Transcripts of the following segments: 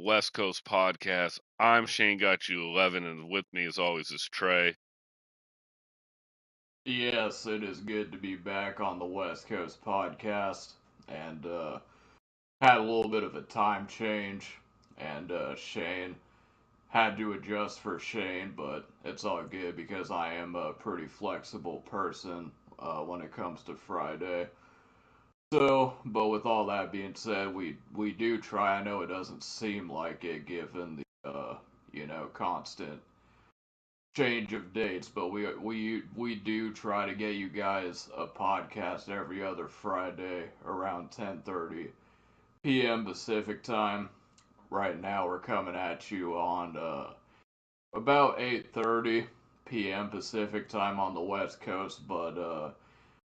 WestCoast Podcast. I'm Shane Got You 11, and with me, as always, is Trey. Yes, it is good to be back on the West Coast podcast, and had a little bit of a time change, and Shane had to adjust for Shane, but it's all good because I am a pretty flexible person when it comes to Friday. So, but with all that being said, we do try. I know it doesn't seem like it given the constant change of dates, but we do try to get you guys a podcast every other Friday around 10:30 p.m. Pacific time. Right now we're coming at you on about 8:30 p.m. Pacific time on the West Coast, but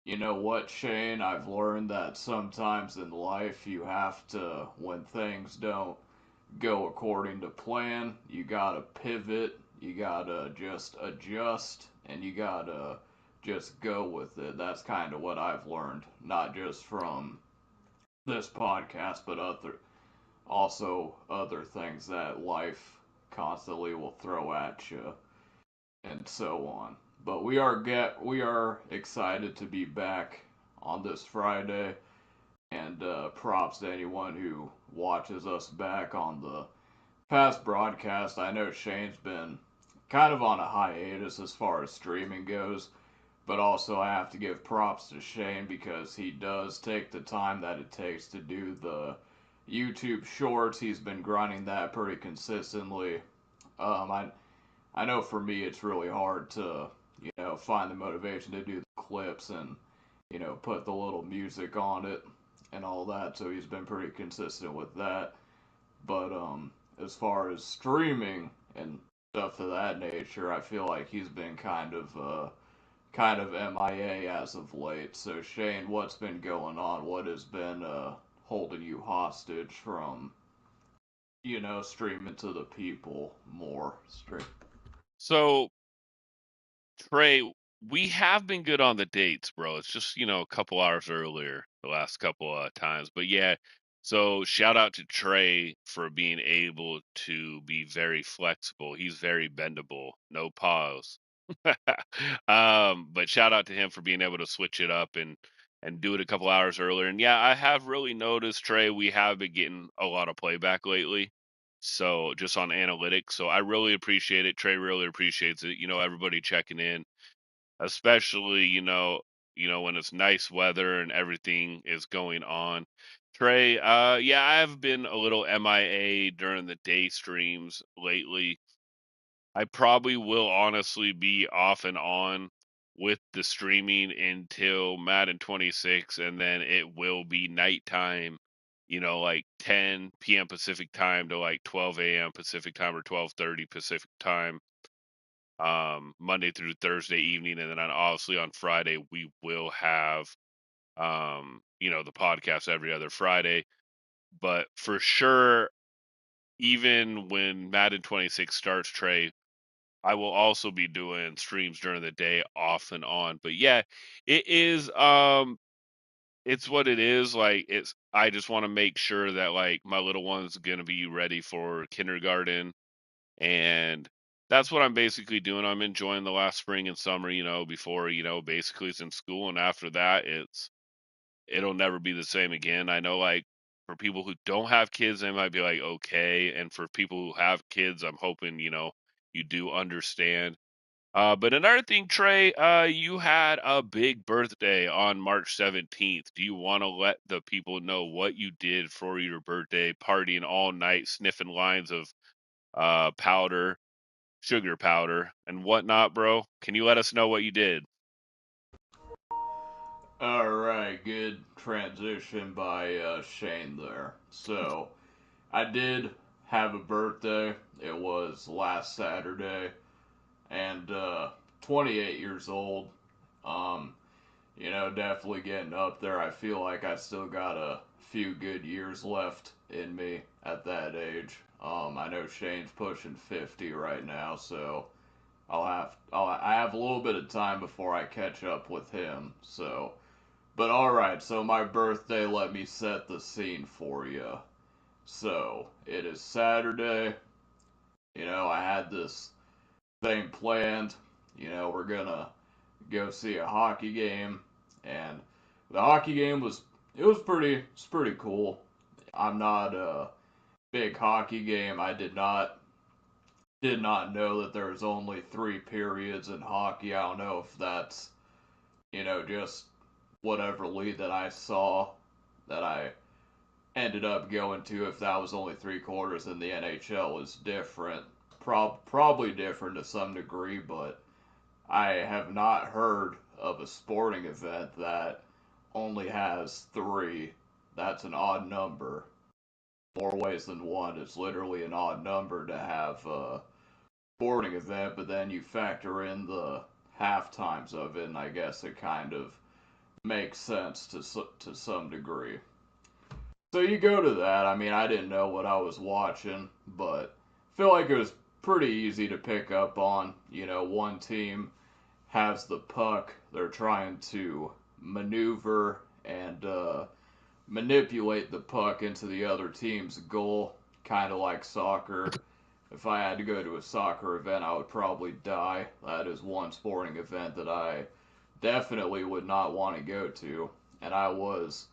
you know what, Shane? I've learned that sometimes in life you have to, when things don't go according to plan. You gotta pivot, you gotta just adjust, and you gotta just go with it. That's kind of what I've learned, not just from this podcast, but other things that life constantly will throw at you, and so on. But we are excited to be back on this Friday, and props to anyone who watches us back on the past broadcast. I know Shane's been kind of on a hiatus as far as streaming goes, but also I have to give props to Shane because he does take the time that it takes to do the YouTube shorts. He's been grinding that pretty consistently. I know for me it's really hard to find the motivation to do the clips and put the little music on it and all that. So he's been pretty consistent with that. But as far as streaming and stuff of that nature, I feel like he's been kind of MIA as of late. So Shane, what's been going on? What has been holding you hostage from streaming to the people more? Stream. So, Trey, we have been good on the dates, bro. It's just, a couple hours earlier the last couple times. But yeah, so shout out to Trey for being able to be very flexible. He's very bendable, no pause. But shout out to him for being able to switch it up and do it a couple hours earlier. And yeah, I have really noticed, Trey, we have been getting a lot of playback lately. So just on analytics. So I really appreciate it. Trey really appreciates it. Everybody checking in, especially, when it's nice weather and everything is going on. Trey, yeah, I've been a little MIA during the day streams lately. I probably will honestly be off and on with the streaming until Madden 26, and then it will be nighttime, like 10 p.m. Pacific time to like 12 a.m. Pacific time or 12:30 Pacific time, Monday through Thursday evening, and then obviously on Friday we will have, the podcast every other Friday. But for sure, even when Madden 26 starts, Trey, I will also be doing streams during the day off and on. But yeah, it is it's what it is. Like I just want to make sure that like my little one's going to be ready for kindergarten, and that's what I'm basically doing. I'm enjoying the last spring and summer, before, basically it's in school, and after that it'll never be the same again. I know, like, for people who don't have kids, they might be like, okay, and for people who have kids, I'm hoping, you do understand. But another thing, Trey, you had a big birthday on March 17th. Do you want to let the people know what you did for your birthday, partying all night, sniffing lines of powder, sugar powder, and whatnot, bro? Can you let us know what you did? All right, good transition by Shane there. So I did have a birthday. It was last Saturday, and 28 years old. Um, definitely getting up there. I feel like I still got a few good years left in me at that age. I know Shane's pushing 50 right now, so I have a little bit of time before I catch up with him. So, but all right. So my birthday, let me set the scene for you. So it is Saturday. I had this thing planned. We're gonna go see a hockey game, and the hockey game was pretty cool. I'm not a big hockey game. I did not know that there's only 3 periods in hockey. I don't know if that's just whatever league that I saw that I ended up going to. If that was only 3 quarters, and the NHL is different, probably different to some degree, but I have not heard of a sporting event that only has three. That's an odd number. More ways than one. It's literally an odd number to have a sporting event, but then you factor in the half times of it, and I guess it kind of makes sense to some degree. So you go to that. I mean, I didn't know what I was watching, but I feel like it was pretty easy to pick up on. One team has the puck. They're trying to maneuver and manipulate the puck into the other team's goal, kind of like soccer. If I had to go to a soccer event, I would probably die. That is one sporting event that I definitely would not want to go to. And I was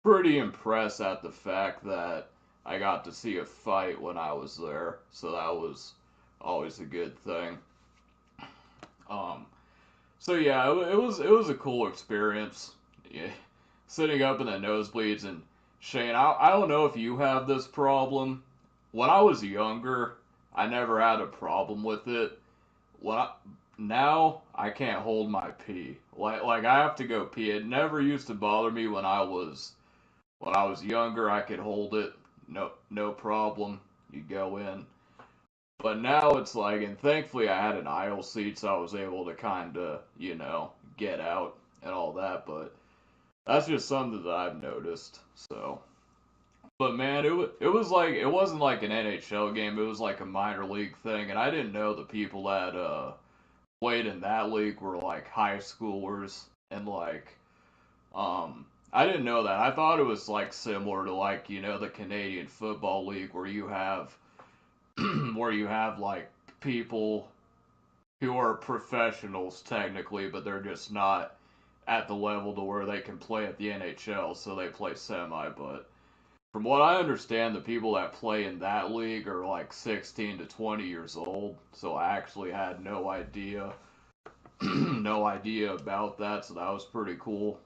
pretty impressed at the fact that I got to see a fight when I was there. So that was always a good thing. Um, so yeah, it was a cool experience. Yeah, sitting up in the nosebleeds. And Shane, I don't know if you have this problem. When I was younger, I never had a problem with it. When I, Now I can't hold my pee. Like I have to go pee. It never used to bother me when I was younger. I could hold it. No problem. You go in. But now it's like, and thankfully I had an aisle seat, so I was able to kind of, get out and all that. But that's just something that I've noticed. So, but man, it was like it wasn't like an NHL game. It was like a minor league thing, and I didn't know the people that played in that league were like high schoolers and like I didn't know that. I thought it was like similar to like the Canadian Football League where you have where you have like people who are professionals technically, but they're just not at the level to where they can play at the NHL, so they play semi. But from what I understand, the people that play in that league are like 16 to 20 years old, so I actually had no idea, no idea about that, so that was pretty cool.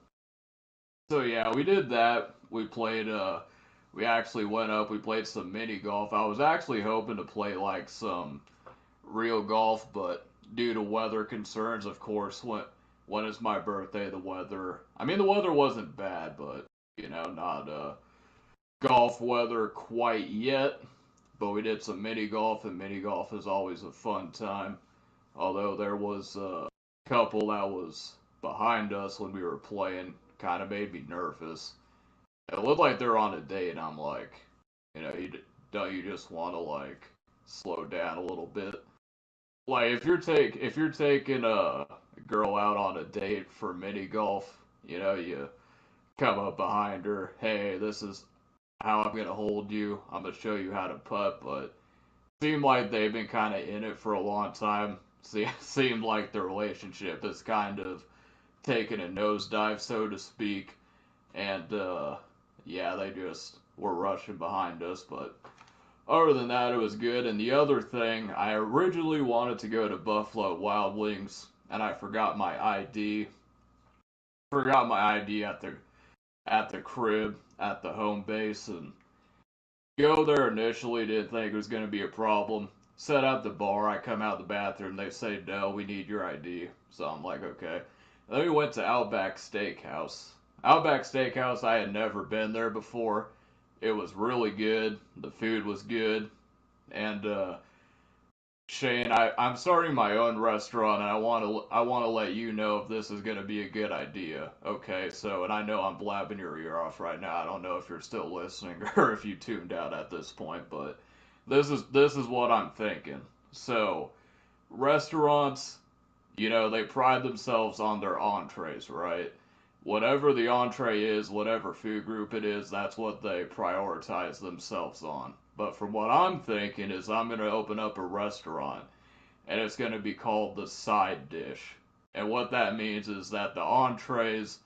So yeah, we did that. We actually went up, we played some mini golf. I was actually hoping to play like some real golf, but due to weather concerns, of course, when it's my birthday, the weather wasn't bad, but not golf weather quite yet. But we did some mini golf, and mini golf is always a fun time. Although there was a couple that was behind us when we were playing, kind of made me nervous. It looked like they're on a date, and I'm like, don't you just want to like slow down a little bit? Like if you're taking a girl out on a date for mini golf, you come up behind her, hey, this is how I'm gonna hold you. I'm gonna show you how to putt, but seemed like they've been kind of in it for a long time. Seemed like the relationship is kind of taking a nosedive, so to speak, and yeah, they just were rushing behind us, but other than that, it was good. And the other thing, I originally wanted to go to Buffalo Wild Wings, and I forgot my ID. Forgot my ID at the crib at the home base, and go there initially. Didn't think it was going to be a problem. Set up the bar. I come out the bathroom. They say no, we need your ID. So I'm like, okay. Then we went to Outback Steakhouse. Outback Steakhouse, I had never been there before. It was really good. The food was good. And Shane, I'm starting my own restaurant, and I want to let you know if this is going to be a good idea. Okay, so and I know I'm blabbing your ear off right now. I don't know if you're still listening or if you tuned out at this point, but this is what I'm thinking. So restaurants, they pride themselves on their entrees, right? whatever the entree is, whatever food group it is, that's what they prioritize themselves on. But from what I'm thinking is I'm going to open up a restaurant and it's going to be called the side dish. And what that means is that the entrees,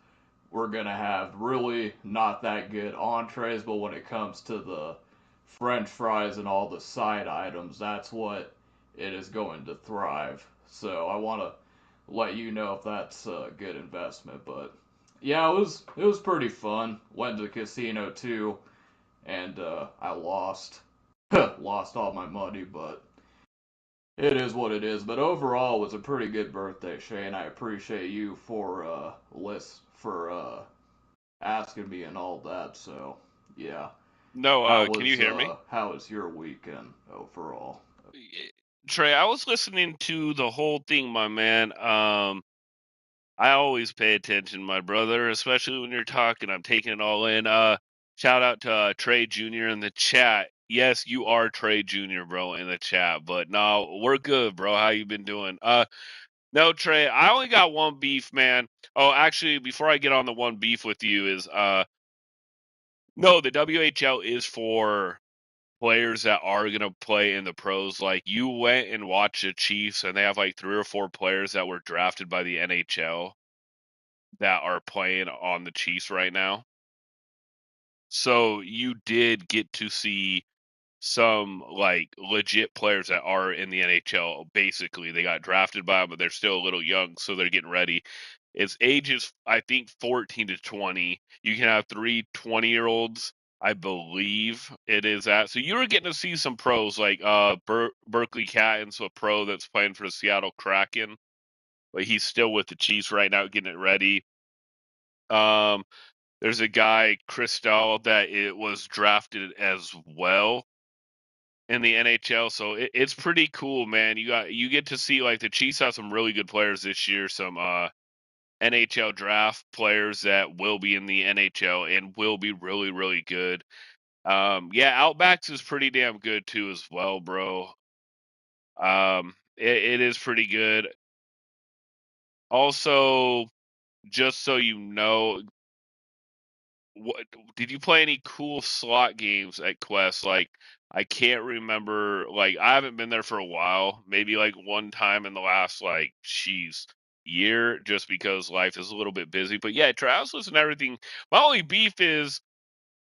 we're going to have really not that good entrees, but when it comes to the french fries and all the side items, that's what it is going to thrive. So I want to let you know if that's a good investment. But yeah, it was pretty fun. Went to the casino too, and I lost lost all my money, but it is what it is. But overall, it was a pretty good birthday, Shane. I appreciate you for asking me and all that. So yeah, No, how can you was hear me? how was your weekend overall? Trey, I was listening to the whole thing, my man. I always pay attention, my brother, especially when you're talking. I'm taking it all in. Shout out to Trey Jr. in the chat. Yes, you are Trey Jr., bro, in the chat. But no, we're good, bro. How you been doing? No, Trey, I only got one beef, man. Oh, actually, before I get on the one beef with you is no, the WHL is for players that are going to play in the pros. Like, you went and watched the Chiefs, and they have like 3 or 4 players that were drafted by the NHL that are playing on the Chiefs right now. So you did get to see some like legit players that are in the NHL. Basically, they got drafted by them, but they're still a little young, so they're getting ready. It's ages, I think, 14 to 20. You can have 3 20-year-olds, I believe it is that. So you were getting to see some pros like Berkeley Catton's a pro that's playing for the Seattle Kraken, but he's still with the Chiefs right now, getting it ready. Um, there's a guy, Christel, that it was drafted as well in the NHL. So it's pretty cool, man. You get to see like the Chiefs have some really good players this year, some NHL draft players that will be in the NHL and will be really, really good. Yeah, Outbacks is pretty damn good too as well, bro. It is pretty good. Also, just so you know, what did you play any cool slot games at Quest? Like, I can't remember. Like, I haven't been there for a while. Maybe like one time in the last like, jeez, year, just because life is a little bit busy. But yeah, Travis and everything. My only beef is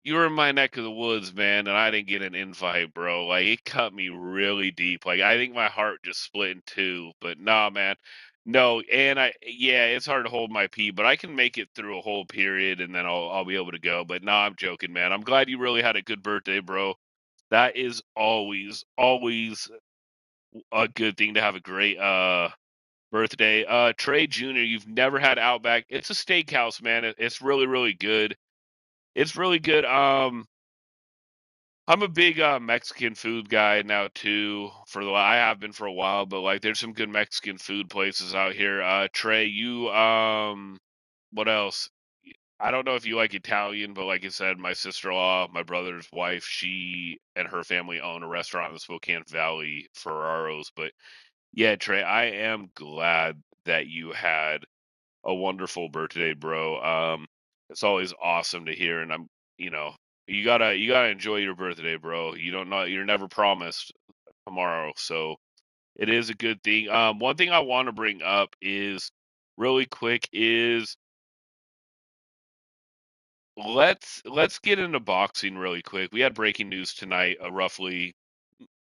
you were in my neck of the woods, man, and I didn't get an invite, bro. Like, it cut me really deep. Like, I think my heart just split in two. But nah, man. No, and yeah, it's hard to hold my pee, but I can make it through a whole period and then I'll be able to go. But nah, I'm joking, man. I'm glad you really had a good birthday, bro. That is always a good thing to have a great birthday. Trey Jr., you've never had Outback. It's a steakhouse, man. It's really, really good. It's really good. I'm a big Mexican food guy now too. I have been for a while, but like there's some good Mexican food places out here. Trey, you what else? I don't know if you like Italian, but like I said, my sister-in-law, my brother's wife, she and her family own a restaurant in the Spokane Valley, Ferraros. But yeah, Trey, I am glad that you had a wonderful birthday, bro. It's always awesome to hear, and you know, you gotta enjoy your birthday, bro. You don't know, you're never promised tomorrow, so it is a good thing. One thing I want to bring up is really quick is let's get into boxing really quick. We had breaking news tonight, roughly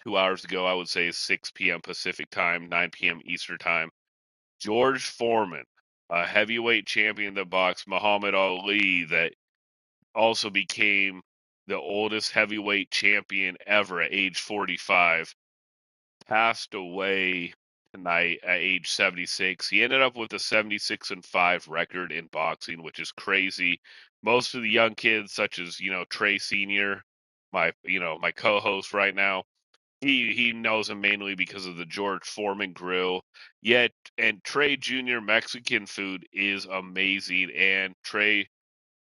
2 hours ago. I would say 6 p.m. Pacific time, 9 p.m. Eastern time. George Foreman, a heavyweight champion of the box, Muhammad Ali, that also became the oldest heavyweight champion ever at age 45, passed away tonight at age 76. He ended up with a 76-5 record in boxing, which is crazy. Most of the young kids, such as Trey Senior, my co-host right now, he knows him mainly because of the George Foreman grill. Yet, and Trey Jr. Mexican food is amazing. And Trey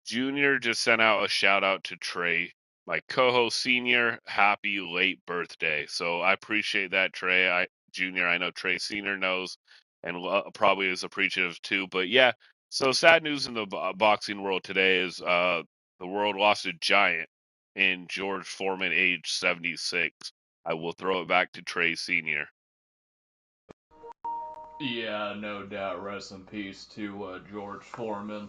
Jr. just sent out a shout out to Trey, my co-host Senior. Happy late birthday! So I appreciate that, Trey. Junior, I know Trey Senior knows and probably is appreciative too. But yeah, So sad news in the boxing world today is the world lost a giant in George Foreman, age 76. I will throw it back to Trey Sr. Yeah, no doubt. Rest in peace to George Foreman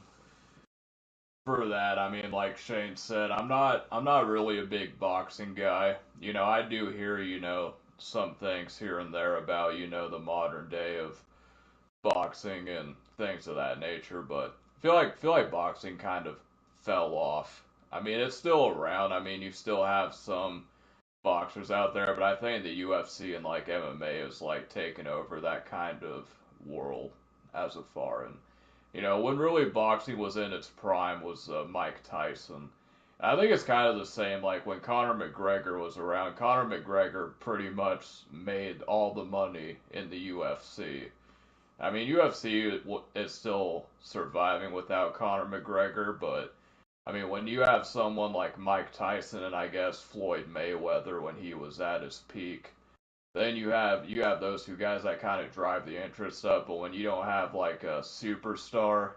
for that. I mean, like Shane said, I'm not really a big boxing guy. You know, I do hear, some things here and there about, the modern day of boxing and things of that nature, but feel like boxing kind of fell off. I mean, it's still around. I mean, you still have some boxers out there, but I think the UFC and like MMA is like taking over that kind of world as of far. And when really boxing was in its prime was Mike Tyson. I think it's kind of the same like when Conor McGregor was around. Conor McGregor pretty much made all the money in the UFC. I mean, UFC is still surviving without Conor McGregor, but I mean, when you have someone like Mike Tyson and I guess Floyd Mayweather when he was at his peak, then you have those two guys that kind of drive the interest up. But when you don't have like a superstar,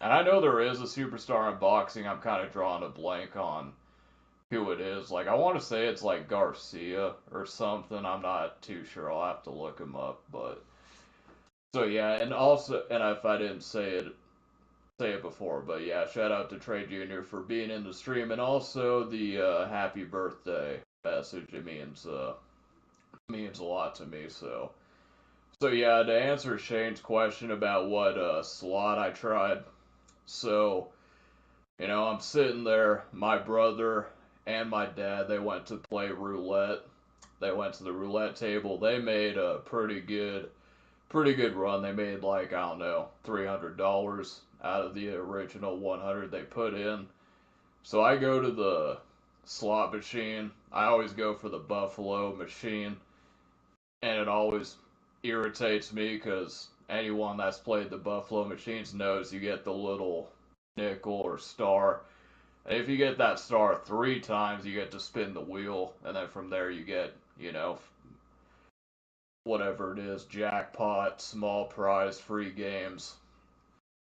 and I know there is a superstar in boxing, I'm kind of drawing a blank on who it is. Like I want to say it's like Garcia or something. I'm not too sure. I'll have to look him up, but. So yeah, and also, and if I didn't say it before, but yeah, shout out to Trey Jr. for being in the stream, and also the happy birthday message. It means a lot to me. So yeah, to answer Shane's question about what slot I tried, so I'm sitting there, my brother and my dad, they went to play roulette. They went to the roulette table. They made a pretty good run. They made like I don't know $300 out of the original 100 they put in. So I go to the slot machine. I always go for the Buffalo machine, and it always irritates me because anyone that's played the Buffalo machines knows you get the little nickel or star. And if you get that star 3 times, you get to spin the wheel, and then from there you get whatever it is, jackpot, small prize, free games.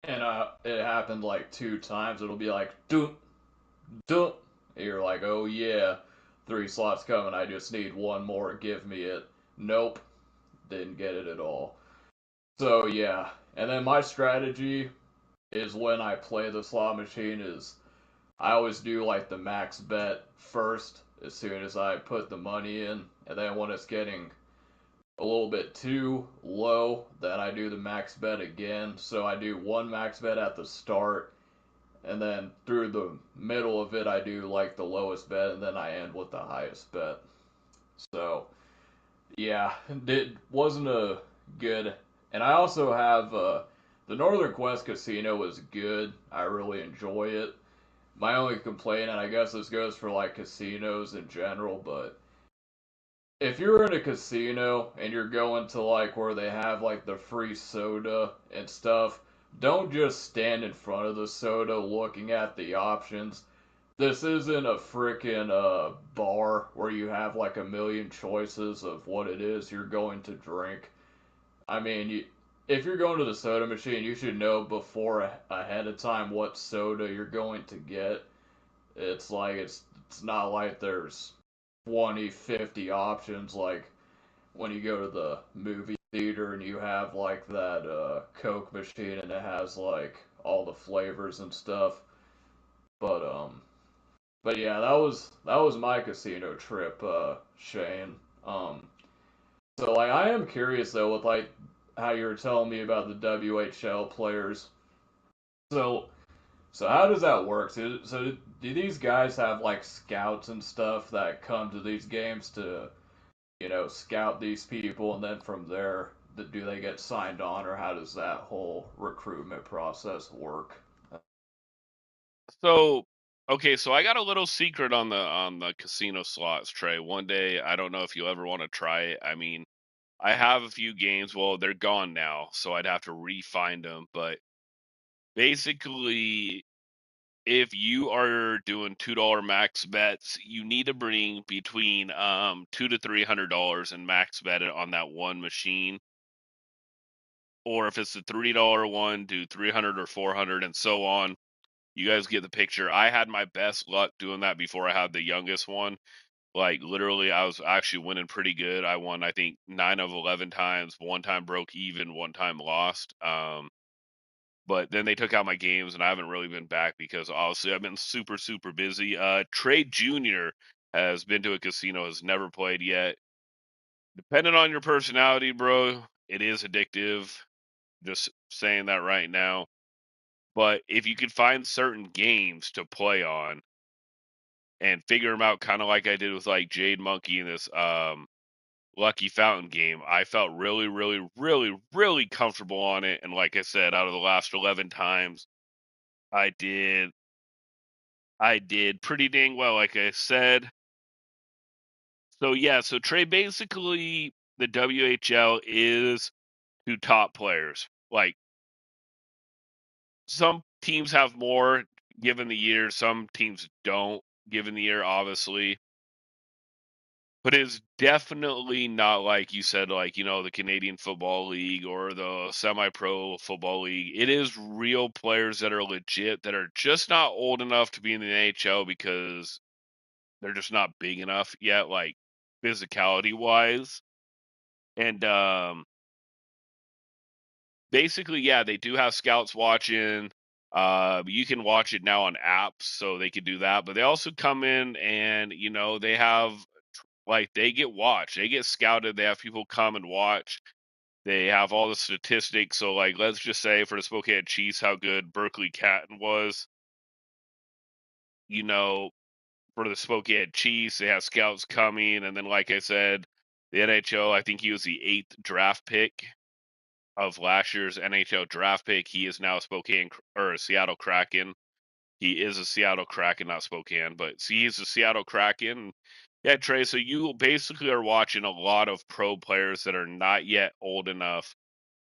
And it happened like 2 times. It'll be like, doot, doot. You're like, oh yeah, 3 slots coming. I just need one more. Give me it. Nope, didn't get it at all. So yeah. And then my strategy is when I play the slot machine is I always do like the max bet first as soon as I put the money in. And then when it's getting a little bit too low, then I do the max bet again. So I do one max bet at the start, and then through the middle of it, I do like the lowest bet, and then I end with the highest bet. So yeah, it wasn't a good. And I also have the Northern Quest Casino was good. I really enjoy it. My only complaint, and I guess this goes for like casinos in general, but if you're in a casino and you're going to like where they have like the free soda and stuff, don't just stand in front of the soda looking at the options. This isn't a freaking bar where you have like a million choices of what it is you're going to drink. I mean, if you're going to the soda machine, you should know before ahead of time what soda you're going to get. It's like it's not like there's 20, 50 options like when you go to the movie theater and you have like that Coke machine and it has like all the flavors and stuff. But but yeah, that was my casino trip, Shane. So like I am curious though with like how you were telling me about the WHL players. So so how does that work? So do these guys have like scouts and stuff that come to these games to scout these people, and then from there, do they get signed on, or how does that whole recruitment process work? So, okay, so I got a little secret on the casino slots, Trey. One day, I don't know if you ever want to try it. I mean, I have a few games. Well, they're gone now, so I'd have to re-find them. But basically, if you are doing $2 max bets, you need to bring between $200 to $300 and max bet it on that one machine. or if it's the $3 one, do 300 or 400 and so on. You guys get the picture. I had my best luck doing that before I had the youngest one. Like literally, I was actually winning pretty good. I won, I think, 9 of 11 times. One time broke even, one time lost. But then they took out my games, and I haven't really been back because obviously I've been super, super busy. Trey Jr. has been to a casino, has never played yet. Depending on your personality, bro, it is addictive. Just saying that right now. But if you could find certain games to play on and figure them out, kind of like I did with like Jade Monkey in this Lucky Fountain game, I felt really, really, really, really comfortable on it. And like I said, out of the last 11 times, I did I did pretty dang well, like I said. So yeah, so Trey, basically the WHL is two top players. Like some teams have more given the year, some teams don't given the year, obviously. But it's definitely not like you said, like, the Canadian Football League or the semi pro football league. It is real players that are legit that are just not old enough to be in the NHL because they're just not big enough yet, like physicality wise. And basically, yeah, they do have scouts watching. You can watch it now on apps, so they could do that. But they also come in and they have like they get watched, they get scouted. They have people come and watch. They have all the statistics. So like, let's just say for the Spokane Chiefs, how good Berkeley Catton was. You know, for the Spokane Chiefs, they have scouts coming, and then like I said, the NHL. I think he was the 8th draft pick of last year's NHL draft pick. He is now Spokane or Seattle Kraken. He is a Seattle Kraken, not Spokane, but see, he's a Seattle Kraken. Yeah, Trey. So you basically are watching a lot of pro players that are not yet old enough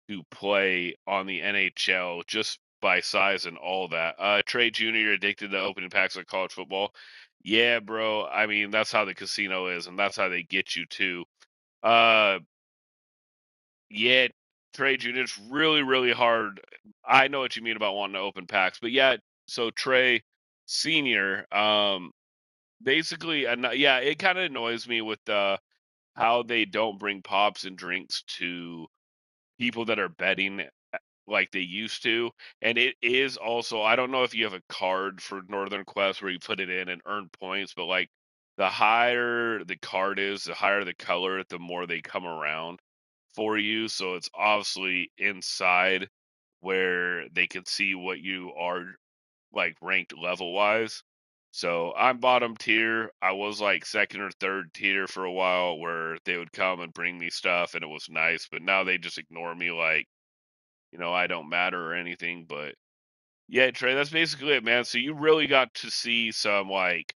to play on the NHL just by size and all that. Trey Jr. addicted to opening packs of college football. Yeah, bro. I mean, that's how the casino is, and that's how they get you too. Uh, yeah, Trey Jr. It's really, really hard. I know what you mean about wanting to open packs, but yeah. So Trey Senior, basically, yeah, it kind of annoys me with how they don't bring pops and drinks to people that are betting like they used to. And it is also, I don't know if you have a card for Northern Quest where you put it in and earn points, but like the higher the card is, the higher the color, the more they come around for you. So it's obviously inside where they can see what you are like ranked level wise. So I'm bottom tier. I was like second or third tier for a while where they would come and bring me stuff and it was nice, but now they just ignore me like, I don't matter or anything. But yeah, Trey, that's basically it, man. So you really got to see some like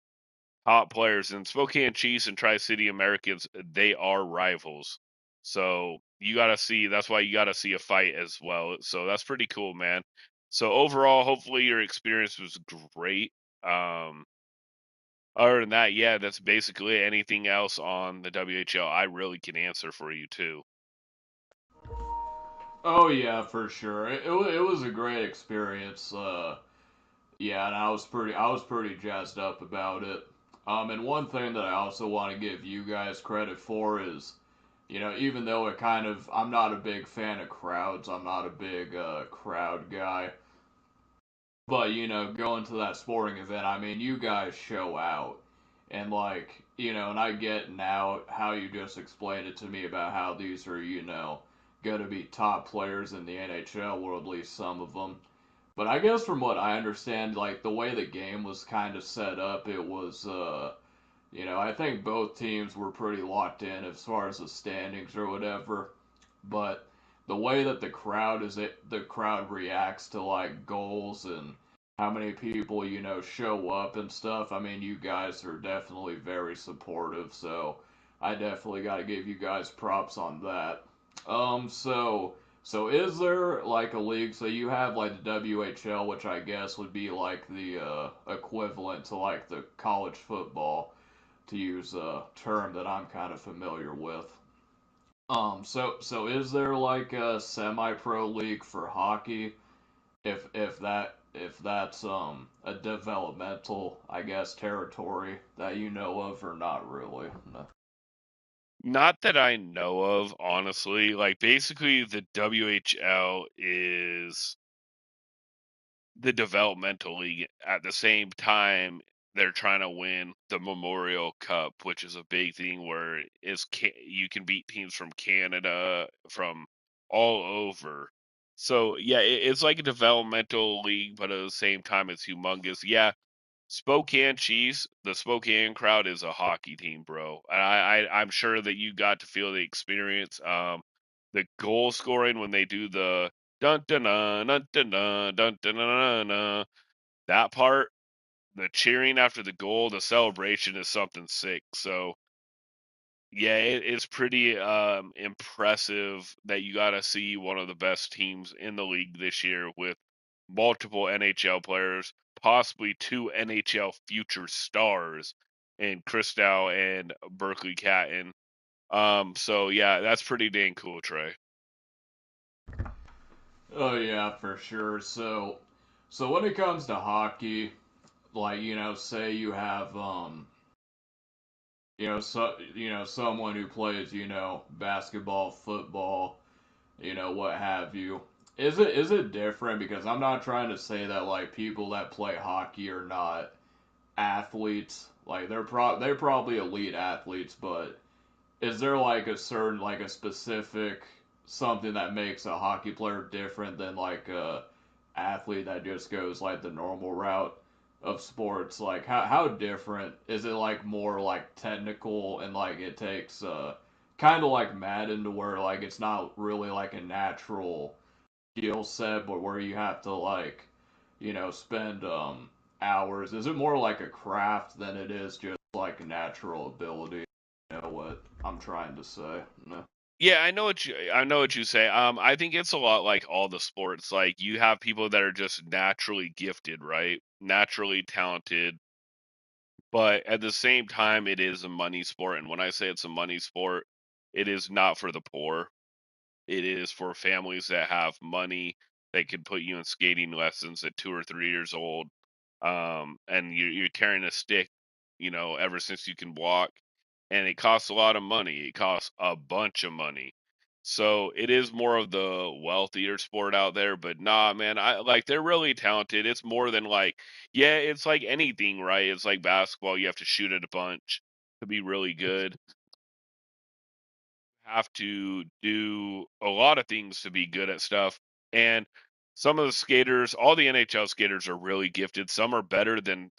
top players and Spokane Chiefs and Tri City Americans, they are rivals. So you got to see, that's why you got to see a fight as well. So that's pretty cool, man. So overall, hopefully your experience was great. Um, Other than that, yeah, that's basically it. Anything else on the WHL, I really can answer for you too. Oh yeah, for sure. It was a great experience. Yeah, and I was pretty jazzed up about it. And one thing that I also want to give you guys credit for is, even though I'm not a big fan of crowds. I'm not a big crowd guy. But going to that sporting event, I mean, you guys show out, and like and I get now how you just explained it to me about how these are going to be top players in the NHL, or at least some of them. But I guess from what I understand, like the way the game was kind of set up, it was I think both teams were pretty locked in as far as the standings or whatever. But the way that the crowd reacts to like goals and how many people show up and stuff. I mean, you guys are definitely very supportive, so I definitely got to give you guys props on that. So is there like a league? So you have like the WHL, which I guess would be like the equivalent to like the college football, to use a term that I'm kind of familiar with. So is there like a semi-pro league for hockey? If that's a developmental, I guess, territory that you know of, or not really? No. Not that I know of, honestly. Like basically the WHL is the developmental league. At the same time, they're trying to win the Memorial Cup, which is a big thing where you can beat teams from Canada, from all over. So yeah, it's like a developmental league, but at the same time, it's humongous. Yeah, Spokane Chiefs, the Spokane crowd is a hockey team, bro. I'm sure that you got to feel the experience. The goal scoring when they do the dun dun dun dun dun dun dun dun dun dun, that part, the cheering after the goal, the celebration is something sick. So yeah, it's pretty impressive that you got to see one of the best teams in the league this year with multiple NHL players, possibly two NHL future stars in Christow and Berkeley Catton. So yeah, that's pretty dang cool, Trey. Oh yeah, for sure. So when it comes to hockey, like say you have someone who plays basketball, football, what have you. Is it different? Because I'm not trying to say that like people that play hockey are not athletes. Like they're probably elite athletes, but is there like a specific something that makes a hockey player different than like a athlete that just goes like the normal route of sports? Like how different is it? Like more like technical and like it takes kind of like Madden to where like it's not really like a natural skill set, but where you have to like spend hours. Is it more like a craft than it is just like a natural ability? You know what I'm trying to say? No. Yeah, I know what you say. I think it's a lot like all the sports. Like you have people that are just naturally gifted, right? Naturally talented, but at the same time it is a money sport, and when I say it's a money sport, it is not for the poor. It is for families that have money that can put you in skating lessons at 2 or 3 years old, and you're carrying a stick, ever since you can walk, and it costs a lot of money. It costs a bunch of money. So it is more of the wealthier sport out there, but nah, man, I like they're really talented. It's more than like, yeah, it's like anything, right? It's like basketball. You have to shoot it a bunch to be really good, have to do a lot of things to be good at stuff. And some of the skaters, all the NHL skaters are really gifted. Some are better than,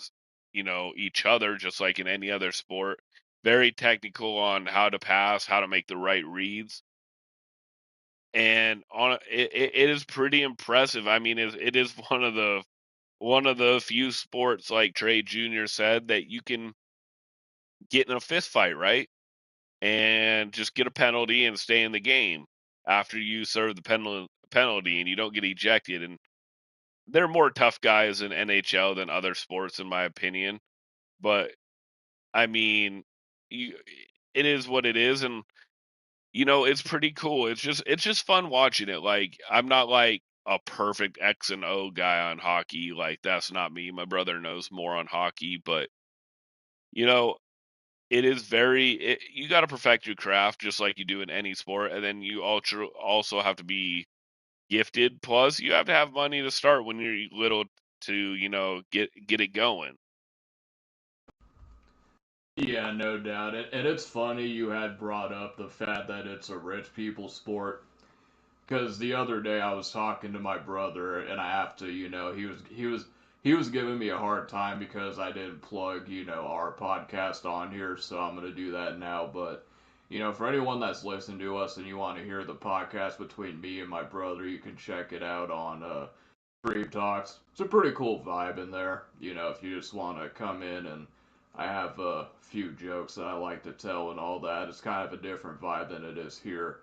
each other, just like in any other sport. Very technical on how to pass, how to make the right reads. And it is pretty impressive. I mean, it is one of the few sports, like Trey Jr. said, that you can get in a fist fight, right? And just get a penalty and stay in the game after you serve the penalty and you don't get ejected. And they're more tough guys in NHL than other sports, in my opinion. But I mean, you, it is what it is, and it's pretty cool. It's just fun watching it. Like I'm not like a perfect X and O guy on hockey. Like that's not me. My brother knows more on hockey, but you know, you got to perfect your craft just like you do in any sport, and then you also have to be gifted, plus you have to have money to start when you're little to get it going. Yeah, no doubt. And it's funny you had brought up the fact that it's a rich people sport. Because the other day I was talking to my brother, and I have to, he was giving me a hard time because I didn't plug, our podcast on here, so I'm gonna do that now. But, for anyone that's listening to us and you want to hear the podcast between me and my brother, you can check it out on Stream Talks. It's a pretty cool vibe in there, if you just want to come in and I have a few jokes that I like to tell and all that. It's kind of a different vibe than it is here.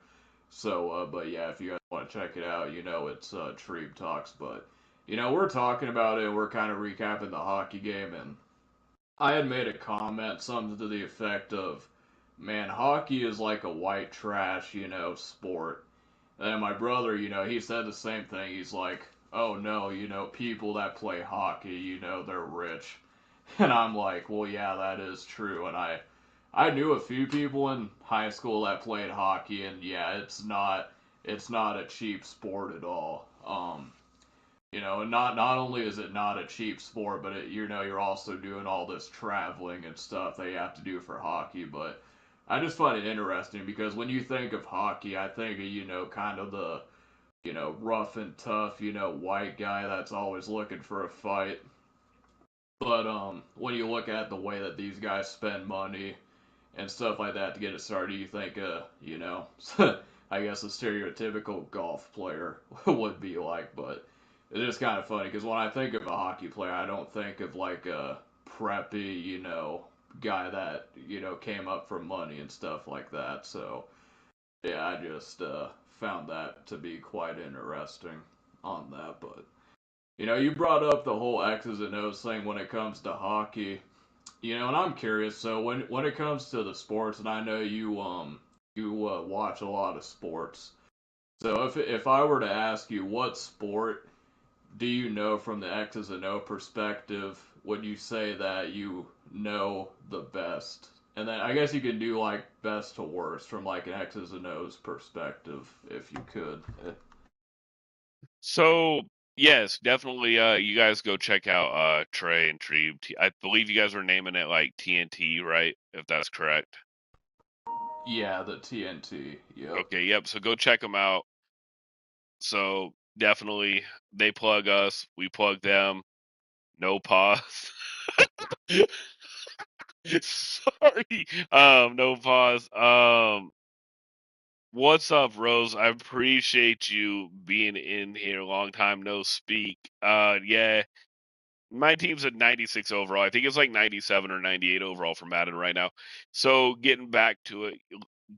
So, but yeah, if you guys want to check it out, it's Treeb Talks. But, we're talking about it. We're kind of recapping the hockey game. And I had made a comment, something to the effect of, man, hockey is like a white trash, sport. And my brother, he said the same thing. He's like, oh no, people that play hockey, they're rich. And I'm like, well, yeah, that is true. And I knew a few people in high school that played hockey, and yeah, it's not a cheap sport at all. And not only is it not a cheap sport, but you're also doing all this traveling and stuff that you have to do for hockey. But I just find it interesting because when you think of hockey, I think of kind of the rough and tough white guy that's always looking for a fight. But when you look at the way that these guys spend money and stuff like that to get it started, you think I guess a stereotypical golf player would be like. But it's just kind of funny because when I think of a hockey player, I don't think of like a preppy, guy that came up for money and stuff like that. So yeah, I just found that to be quite interesting on that. But you brought up the whole X's and O's thing when it comes to hockey. And I'm curious. So when it comes to the sports, and I know you watch a lot of sports. So if I were to ask you what sport do you know from the X's and O perspective, would you say that you know the best? And then I guess you could do like best to worst from like an X's and O's perspective if you could. So yes, definitely. You guys go check out Trey and Trebe. I believe you guys were naming it like TNT, right? If that's correct. Yeah, the TNT. Yep. Okay, yep. So go check them out. So definitely, they plug us, we plug them. No pause. Sorry. No pause. What's up, Rose? I appreciate you being in here. Long time no speak. Yeah, my team's at 96 overall. I think it's like 97 or 98 overall for Madden right now. So getting back to it,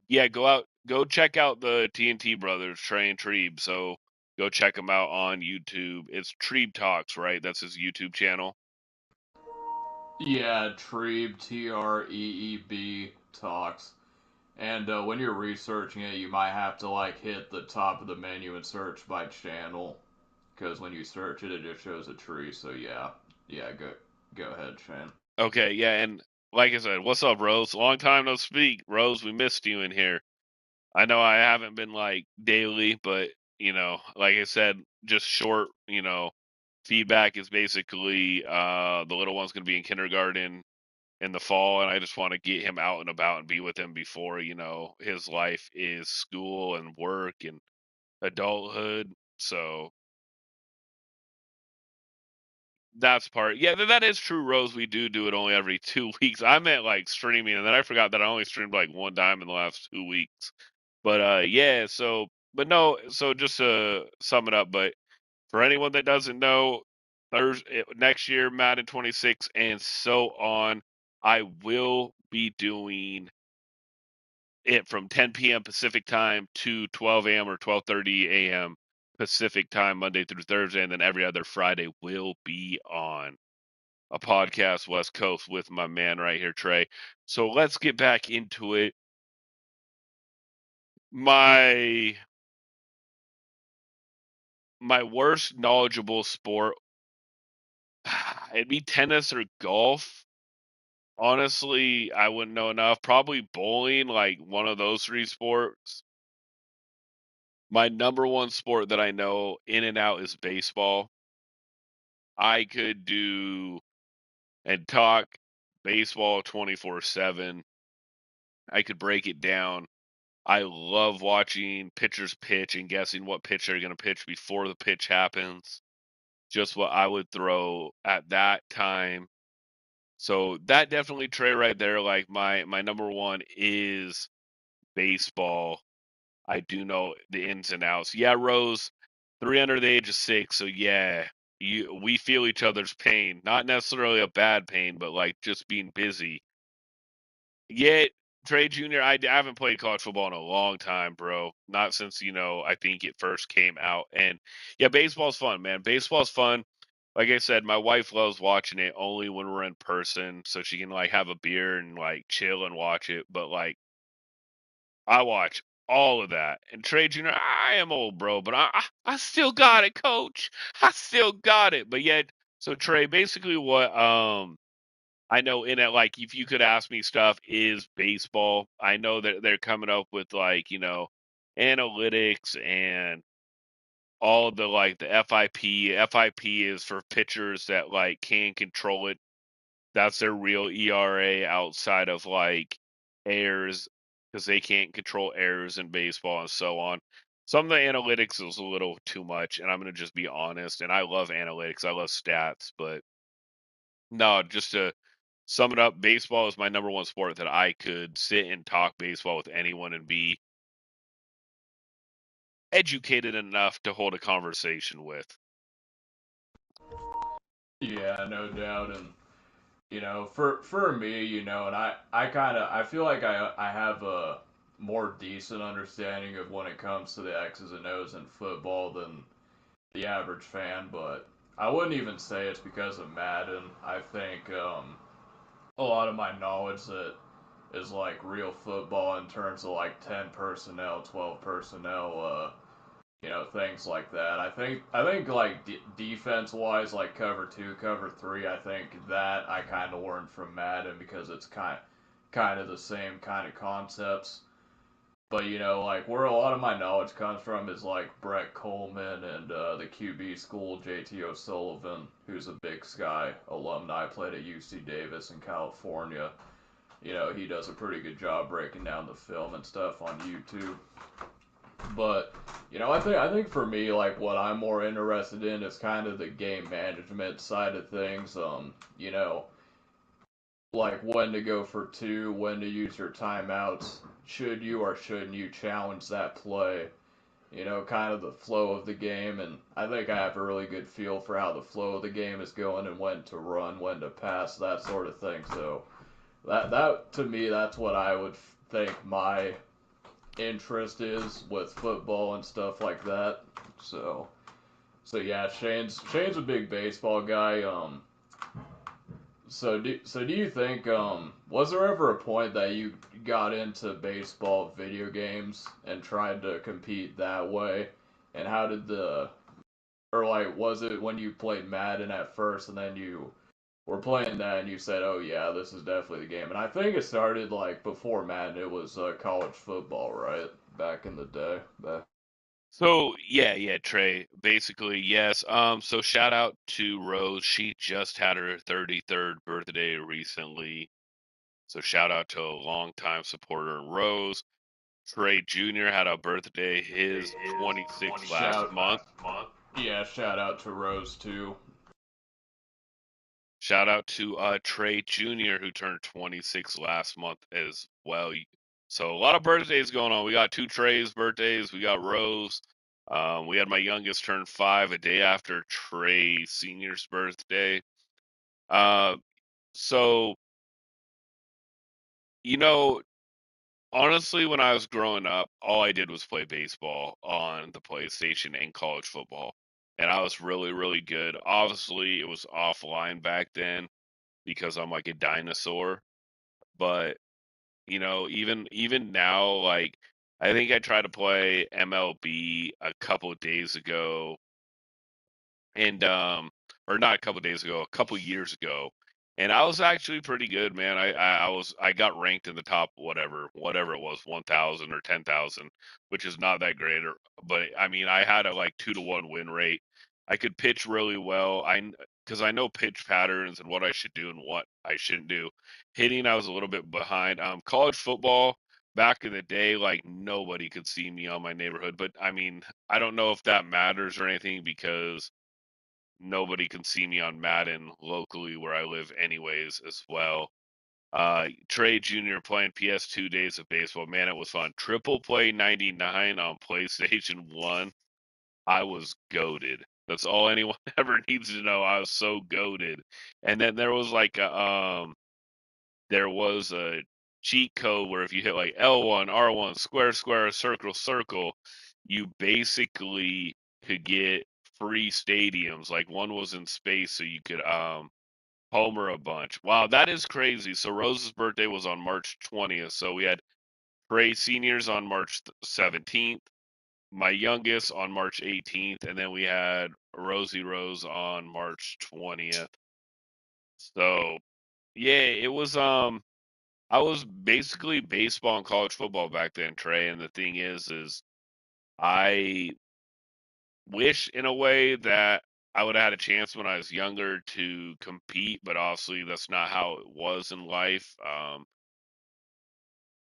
yeah, go check out the TNT brothers, Trey and Trebe. So go check them out on YouTube. It's Trebe Talks, right? That's his YouTube channel. Yeah, Treeb, Treeb talks. And when you're researching it, you might have to like hit the top of the menu and search by channel, because when you search it, it just shows a tree. So yeah, yeah, go ahead, Shane. Okay, yeah, and like I said, what's up, Rose? Long time no speak, Rose. We missed you in here. I know I haven't been like daily, but like I said, just short. Feedback is basically the little one's going to be in kindergarten in the fall, and I just want to get him out and about and be with him before his life is school and work and adulthood. So that's part. Yeah, that is true, Rose. We do it only every 2 weeks. I meant like streaming, and then I forgot that I only streamed like one time in the last 2 weeks. But yeah. So, but no. So just to sum it up, but for anyone that doesn't know, Thursday next year, Madden 26, and so on, I will be doing it from 10 p.m. Pacific time to 12 a.m. or 12:30 a.m. Pacific time, Monday through Thursday, and then every other Friday will be on a podcast West Coast with my man right here, Trey. So let's get back into it. My my worst knowledgeable sport, it'd be tennis or golf. Honestly, I wouldn't know enough. Probably bowling, like one of those three sports. My number one sport that I know in and out is baseball. I could do and talk baseball 24/7. I could break it down. I love watching pitchers pitch and guessing what pitch they're going to pitch before the pitch happens. Just what I would throw at that time. So that definitely Trey right there. Like my number one is baseball. I do know the ins and outs. Yeah, Rose, three under the age of six. So yeah, we feel each other's pain. Not necessarily a bad pain, but like just being busy. Yet, Trey Jr., I haven't played college football in a long time, bro. Not since, I think it first came out. And yeah, baseball's fun, man. Baseball's fun. Like I said, my wife loves watching it only when we're in person so she can like have a beer and like chill and watch it. But like I watch all of that. And Trey Jr., I am old, bro, but I still got it, coach. I still got it. But yet, so Trey, basically what I know in it, like if you could ask me stuff is baseball. I know that they're coming up with like, analytics and all the like the FIP. FIP is for pitchers that like can control it. That's their real ERA outside of like errors because they can't control errors in baseball and so on. Some of the analytics is a little too much, and I'm gonna just be honest. And I love analytics, I love stats, but no, just to sum it up, baseball is my number one sport that I could sit and talk baseball with anyone and be educated enough to hold a conversation with. Yeah, no doubt. And for me, and I kind of I feel like I have a more decent understanding of when it comes to the X's and O's in football than the average fan, but I wouldn't even say it's because of Madden. I think a lot of my knowledge that is like real football in terms of like 10 personnel, 12 personnel, things like that. I think like defense wise, like cover two, cover three. I think that I kind of learned from Madden because it's kind of the same kind of concepts. But like where a lot of my knowledge comes from is like Brett Coleman and the QB school, JT O'Sullivan, who's a Big Sky alumni, played at UC Davis in California. He does a pretty good job breaking down the film and stuff on YouTube. But I think for me, like what I'm more interested in is kind of the game management side of things. Like when to go for two, when to use your timeouts, should you or shouldn't you challenge that play? Kind of the flow of the game, and I think I have a really good feel for how the flow of the game is going and when to run, when to pass, that sort of thing. So that to me, that's what I would think my interest is with football and stuff like that. So yeah, Shane's a big baseball guy. So do you think was there ever a point that you got into baseball video games and tried to compete that way? And how did the or like was it when you played Madden at first and then you were playing that and you said, "Oh yeah, this is definitely the game." And I think it started like before Madden. It was college football, right? Back in the day. So yeah, Trey. Basically, yes. So shout out to Rose. She just had her 33rd birthday recently. So shout out to a longtime supporter Rose. Trey Jr. had a birthday his 26th last Shout, month. yeah, shout out to Rose too. Shout out to Trey Jr. who turned 26 last month as well. So a lot of birthdays going on. We got two Trey's birthdays. We got Rose. We had my youngest turn 5 a day after Trey Senior's birthday. Uh, so you know, honestly, when I was growing up, all I did was play baseball on the PlayStation and college football, and I was really, really good. Obviously, it was offline back then because I'm like a dinosaur. But even now, like I think I tried to play MLB a couple of days ago, and or not a couple of days ago, a couple of years ago, and I was actually pretty good, man. I got ranked in the top whatever it was, 1,000 or 10,000, which is not that great, but I mean I had a like 2-to-1 win rate. I could pitch really well. Because I know pitch patterns and what I should do and what I shouldn't do. Hitting, I was a little bit behind. College football back in the day, like nobody could see me on my neighborhood. But I mean, I don't know if that matters or anything because nobody can see me on Madden locally where I live, anyways, as well. Trey Jr. playing PS2 days of baseball. Man, it was fun. Triple Play 99 on PlayStation 1. I was goaded. That's all anyone ever needs to know. I was so goaded. And then there was a cheat code where if you hit like L1, R1, square, square, circle, circle, you basically could get free stadiums. Like one was in space, so you could homer a bunch. Wow, that is crazy. So Rose's birthday was on March 20th, so we had Trey Senior's on March 17th, my youngest on March 18th, and then we had Rosie Rose on March 20th. So yeah, it was I was basically baseball and college football back then, Trey. And the thing is I wish in a way that I would have had a chance when I was younger to compete, but obviously that's not how it was in life.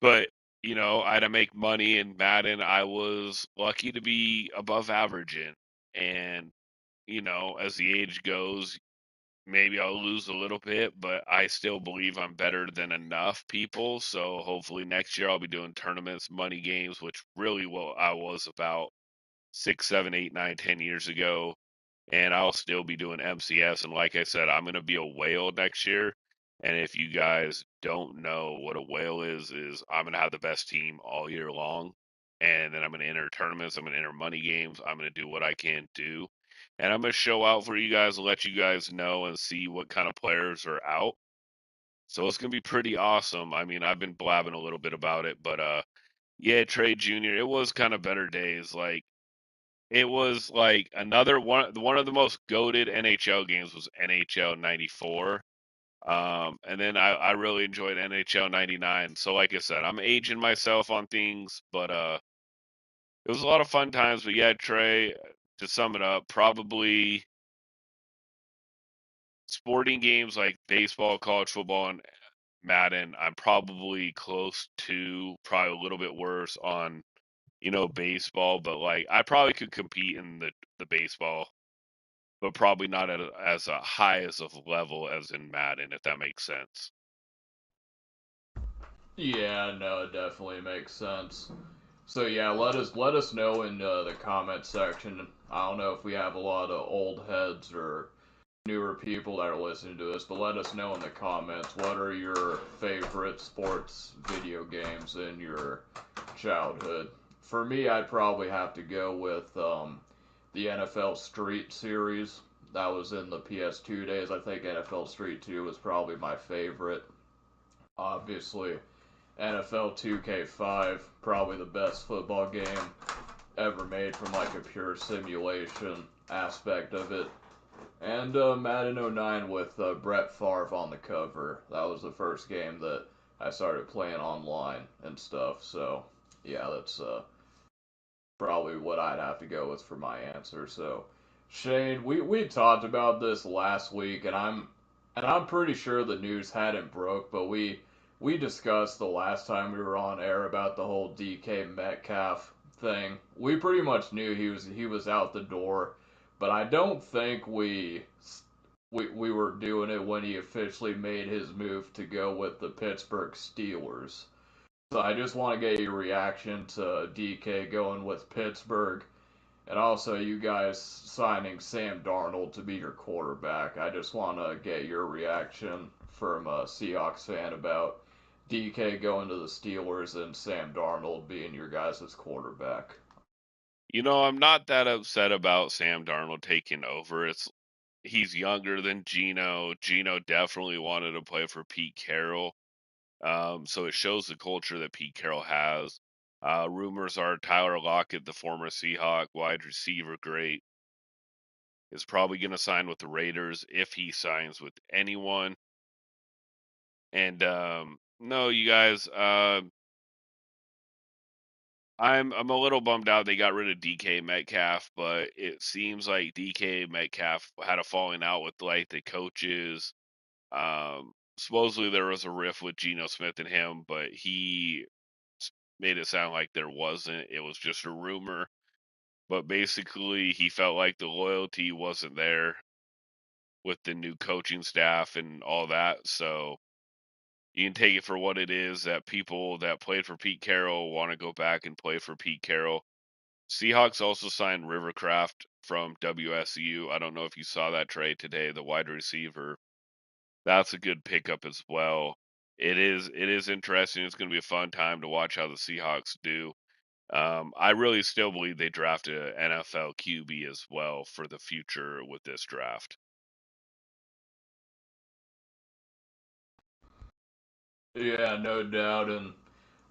But I had to make money in Madden. I was lucky to be above average in, and as the age goes, maybe I'll lose a little bit, but I still believe I'm better than enough people. So hopefully next year I'll be doing tournaments, money games, which really what I was about 6, 7, 8, 9, 10 years ago. And I'll still be doing MCS. And like I said, I'm going to be a whale next year. And if you guys don't know what a whale is I'm going to have the best team all year long. And then I'm going to enter tournaments. I'm going to enter money games. I'm going to do what I can do. And I'm going to show out for you guys and let you guys know and see what kind of players are out. So it's going to be pretty awesome. I mean, I've been blabbing a little bit about it, but yeah, Trey Jr., it was kind of better days. Like, it was like another one of the most goated NHL games was NHL 94. And then I really enjoyed NHL 99. So like I said, I'm aging myself on things, but it was a lot of fun times. But yeah, Trey, to sum it up, probably sporting games like baseball, college football, and Madden, I'm probably close to, probably a little bit worse on, baseball, but like I probably could compete in the baseball, but probably not at as a high as of level as in Madden, if that makes sense. Yeah, no, it definitely makes sense. So yeah, let us know in the comment section. I don't know if we have a lot of old heads or newer people that are listening to this, but let us know in the comments what are your favorite sports video games in your childhood. For me, I'd probably have to go with the NFL Street series. That was in the PS2 days. I think NFL Street 2 was probably my favorite. Obviously, NFL 2K5, probably the best football game ever made from like a pure simulation aspect of it. And Madden '09 with Brett Favre on the cover. That was the first game that I started playing online and stuff. So yeah, that's probably what I'd have to go with for my answer. So Shane, we talked about this last week, and I'm pretty sure the news hadn't broke, but we discussed the last time we were on air about the whole DK Metcalf thing. We pretty much knew he was out the door, but I don't think we were doing it when he officially made his move to go with the Pittsburgh Steelers. So I just want to get your reaction to DK going with Pittsburgh, and also you guys signing Sam Darnold to be your quarterback. I just want to get your reaction from a Seahawks fan about DK going to the Steelers and Sam Darnold being your guys' quarterback. I'm not that upset about Sam Darnold taking over. He's younger than Gino. Gino definitely wanted to play for Pete Carroll. So it shows the culture that Pete Carroll has. Rumors are Tyler Lockett, the former Seahawk wide receiver great, is probably going to sign with the Raiders if he signs with anyone. And no, you guys, I'm a little bummed out they got rid of DK Metcalf, but it seems like DK Metcalf had a falling out with like the coaches. Supposedly there was a rift with Geno Smith and him, but he made it sound like there wasn't. It was just a rumor. But basically, he felt like the loyalty wasn't there with the new coaching staff and all that. So you can take it for what it is that people that played for Pete Carroll want to go back and play for Pete Carroll. Seahawks also signed Rivercraft from WSU. I don't know if you saw that trade today, the wide receiver. That's a good pickup as well. It is interesting. It's going to be a fun time to watch how the Seahawks do. I really still believe they drafted an NFL QB as well for the future with this draft. Yeah, no doubt. And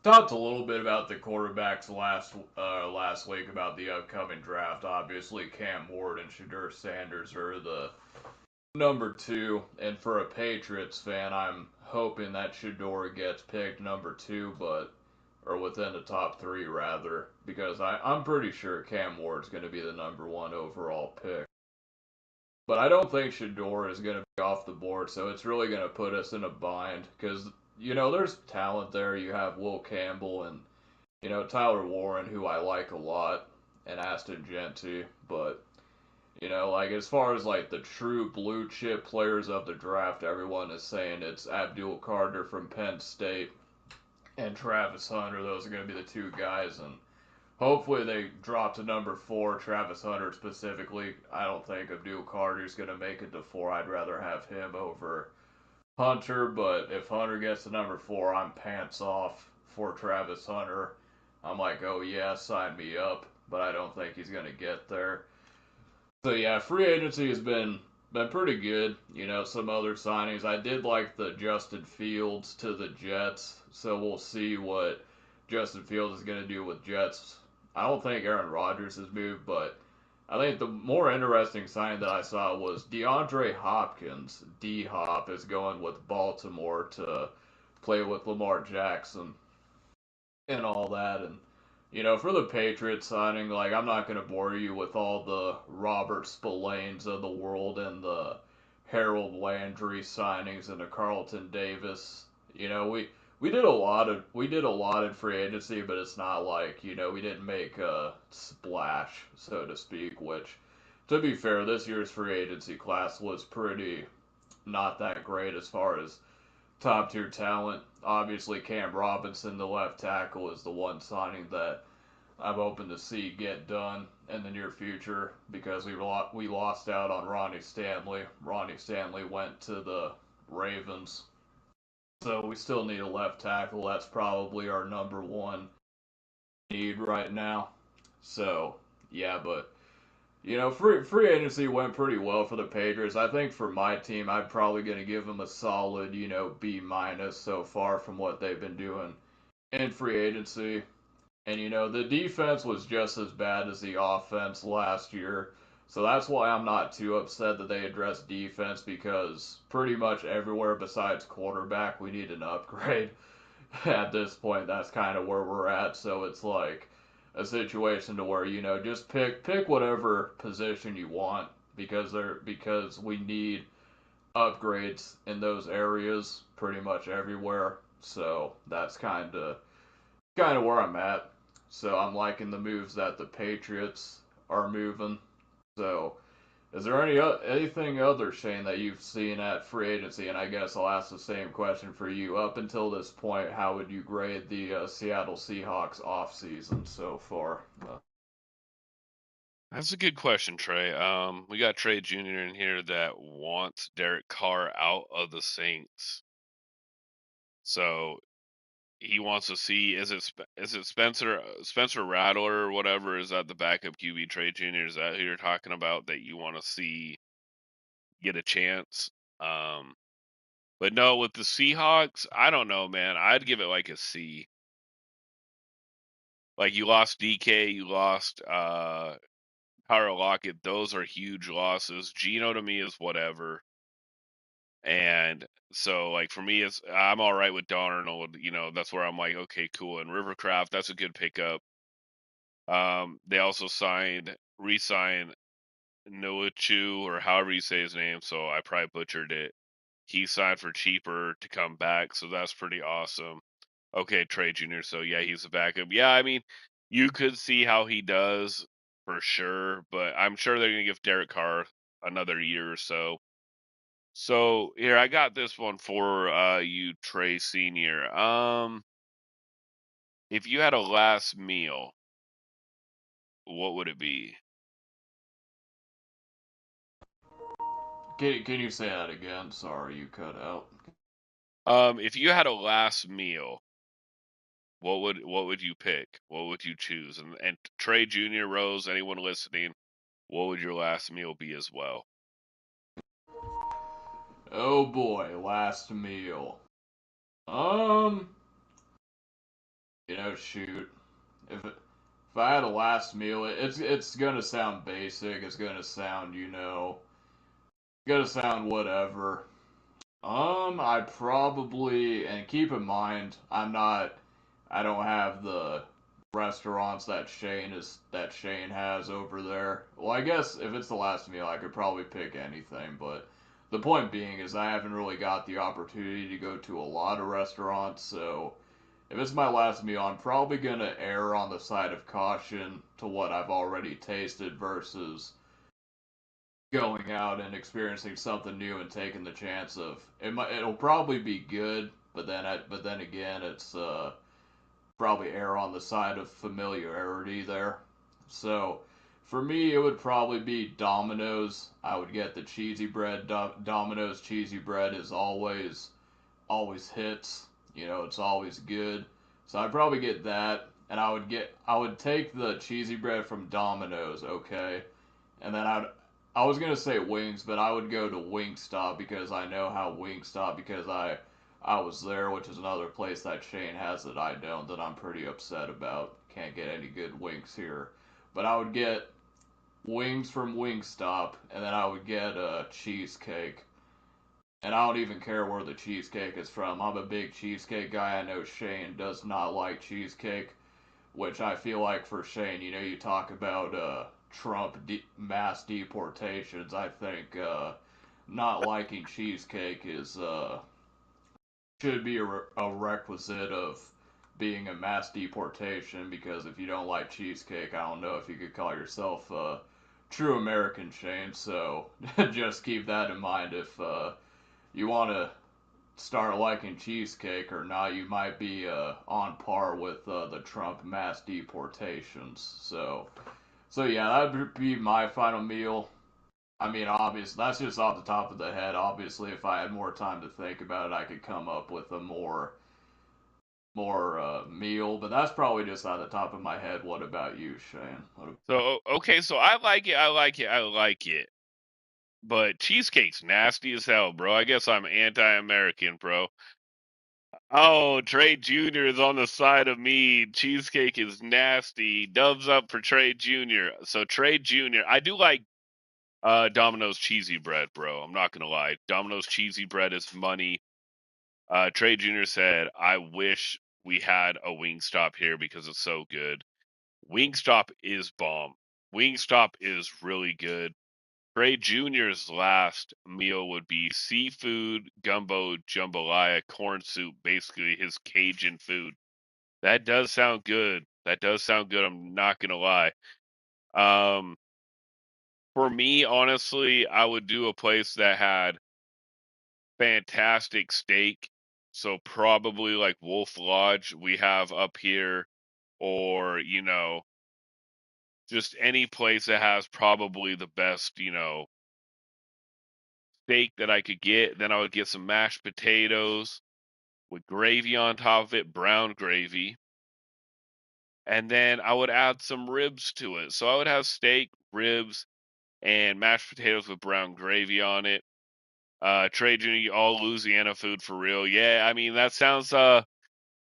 talked a little bit about the quarterbacks last week about the upcoming draft. Obviously, Cam Ward and Shadur Sanders are the number two, and for a Patriots fan, I'm hoping that Shadur gets picked number two, but or within the top three rather, because I'm pretty sure Cam Ward's going to be the number one overall pick. But I don't think Shador is going to be off the board, so it's really going to put us in a bind because there's talent there. You have Will Campbell and Tyler Warren, who I like a lot, and Aston Genty, but like as far as like the true blue chip players of the draft, everyone is saying it's Abdul Carter from Penn State and Travis Hunter. Those are going to be the two guys, and hopefully they drop to number four. Travis Hunter specifically. I don't think Abdul Carter's going to make it to four. I'd rather have him over Hunter, but if Hunter gets to number four, I'm pants off for Travis Hunter. I'm like, oh yeah, sign me up, but I don't think he's going to get there. So yeah, free agency has been pretty good. Some other signings. I did like the Justin Fields to the Jets, so we'll see what Justin Fields is going to do with Jets. I don't think Aaron Rodgers has moved, but I think the more interesting sign that I saw was DeAndre Hopkins. D Hop is going with Baltimore to play with Lamar Jackson and all that. And for the Patriots signing, like I'm not gonna bore you with all the Robert Spillanes of the world and the Harold Landry signings and the Carlton Davis. We did a lot in free agency, but it's not like we didn't make a splash, so to speak. Which, to be fair, this year's free agency class was pretty not that great as far as top tier talent. Obviously, Cam Robinson, the left tackle, is the one signing that I'm hoping to see get done in the near future because we lost out on Ronnie Stanley. Ronnie Stanley went to the Ravens, so we still need a left tackle. That's probably our number one need right now. So yeah, but free agency went pretty well for the Patriots. I think for my team, I'm probably going to give them a solid, B minus so far from what they've been doing in free agency. And the defense was just as bad as the offense last year. So that's why I'm not too upset that they addressed defense because pretty much everywhere besides quarterback, we need an upgrade. At this point, that's kind of where we're at. So it's like a situation to where just pick whatever position you want because we need upgrades in those areas pretty much everywhere. So that's kind of where I'm at. So I'm liking the moves that the Patriots are moving. So is there anything other, Shane, that you've seen at free agency? And I guess I'll ask the same question for you. Up until this point, how would you grade the Seattle Seahawks offseason so far? That's a good question, Trey. We got Trey Jr. in here that wants Derek Carr out of the Saints. So he wants to see is it Spencer Rattler or whatever, is that the backup QB? Trey Jr., is that who you're talking about that you want to see get a chance? Um, but no, with the Seahawks, I don't know, man. I'd give it like a C. Like you lost DK, you lost Tyler Lockett. Those are huge losses. Gino to me is whatever. And so, like for me, I'm all right with Darnold. That's where I'm like, okay, cool. And Rivercraft, that's a good pickup. They also re-signed Noachu, or however you say his name. So I probably butchered it. He signed for cheaper to come back, so that's pretty awesome. Okay, Trey Jr. So yeah, he's a backup. Yeah, I mean, you could see how he does for sure, but I'm sure they're gonna give Derek Carr another year or so. So here, I got this one for you, Trey Senior. If you had a last meal, what would it be? Can you say that again? Sorry, you cut out. If you had a last meal, what would you pick? What would you choose? And Trey Junior, Rose, anyone listening, what would your last meal be as well? Oh boy, last meal. Um, shoot, if I had a last meal, it's gonna sound basic. It's gonna sound, gonna sound whatever. I probably, and keep in mind, I don't have the restaurants that Shane has over there. Well, I guess if it's the last meal, I could probably pick anything, but the point being is I haven't really got the opportunity to go to a lot of restaurants, so if it's my last meal, I'm probably gonna err on the side of caution to what I've already tasted versus going out and experiencing something new and taking the chance of it'll probably be good, but then again, it's probably err on the side of familiarity there. So for me, it would probably be Domino's. I would get the cheesy bread. Domino's cheesy bread is always hits. It's always good. So I'd probably get that, and I would take the cheesy bread from Domino's, okay, and then I was gonna say wings, but I would go to Wingstop because I know how Wingstop because I was there, which is another place that Shane has that I don't, that I'm pretty upset about. Can't get any good wings here, but I would get wings from Wingstop, and then I would get a cheesecake. And I don't even care where the cheesecake is from. I'm a big cheesecake guy. I know Shane does not like cheesecake, which I feel like for Shane, you talk about Trump mass deportations. I think not liking cheesecake is should be a requisite of being a mass deportation because if you don't like cheesecake, I don't know if you could call yourself a true American, Shane. So just keep that in mind if you want to start liking cheesecake or not, you might be on par with the Trump mass deportations. So yeah, that would be my final meal. I mean, obviously, that's just off the top of the head. Obviously, if I had more time to think about it, I could come up with a more meal. But that's probably just out of the top of my head. What about you, Shane? So okay, so I like it, I like it, I like it. But cheesecake's nasty as hell, bro. I guess I'm anti-American, bro. Oh, Trey Jr. is on the side of me. Cheesecake is nasty. Dubs up for Trey Jr. So Trey Jr. I do like Domino's cheesy bread, bro. I'm not gonna lie. Domino's cheesy bread is money. Trey Jr. said, "I wish we had a Wingstop here because it's so good." Wingstop is bomb. Wingstop is really good. Trey Jr.'s last meal would be seafood gumbo jambalaya corn soup, basically his Cajun food. That does sound good. That does sound good. I'm not gonna lie. Um, for me, honestly, I would do a place that had fantastic steak. So probably like Wolf Lodge we have up here, or just any place that has probably the best, steak that I could get. Then I would get some mashed potatoes with gravy on top of it, brown gravy. And then I would add some ribs to it. So I would have steak, ribs, and mashed potatoes with brown gravy on it. Trey Jr., all Louisiana food for real. Yeah, I mean, that sounds,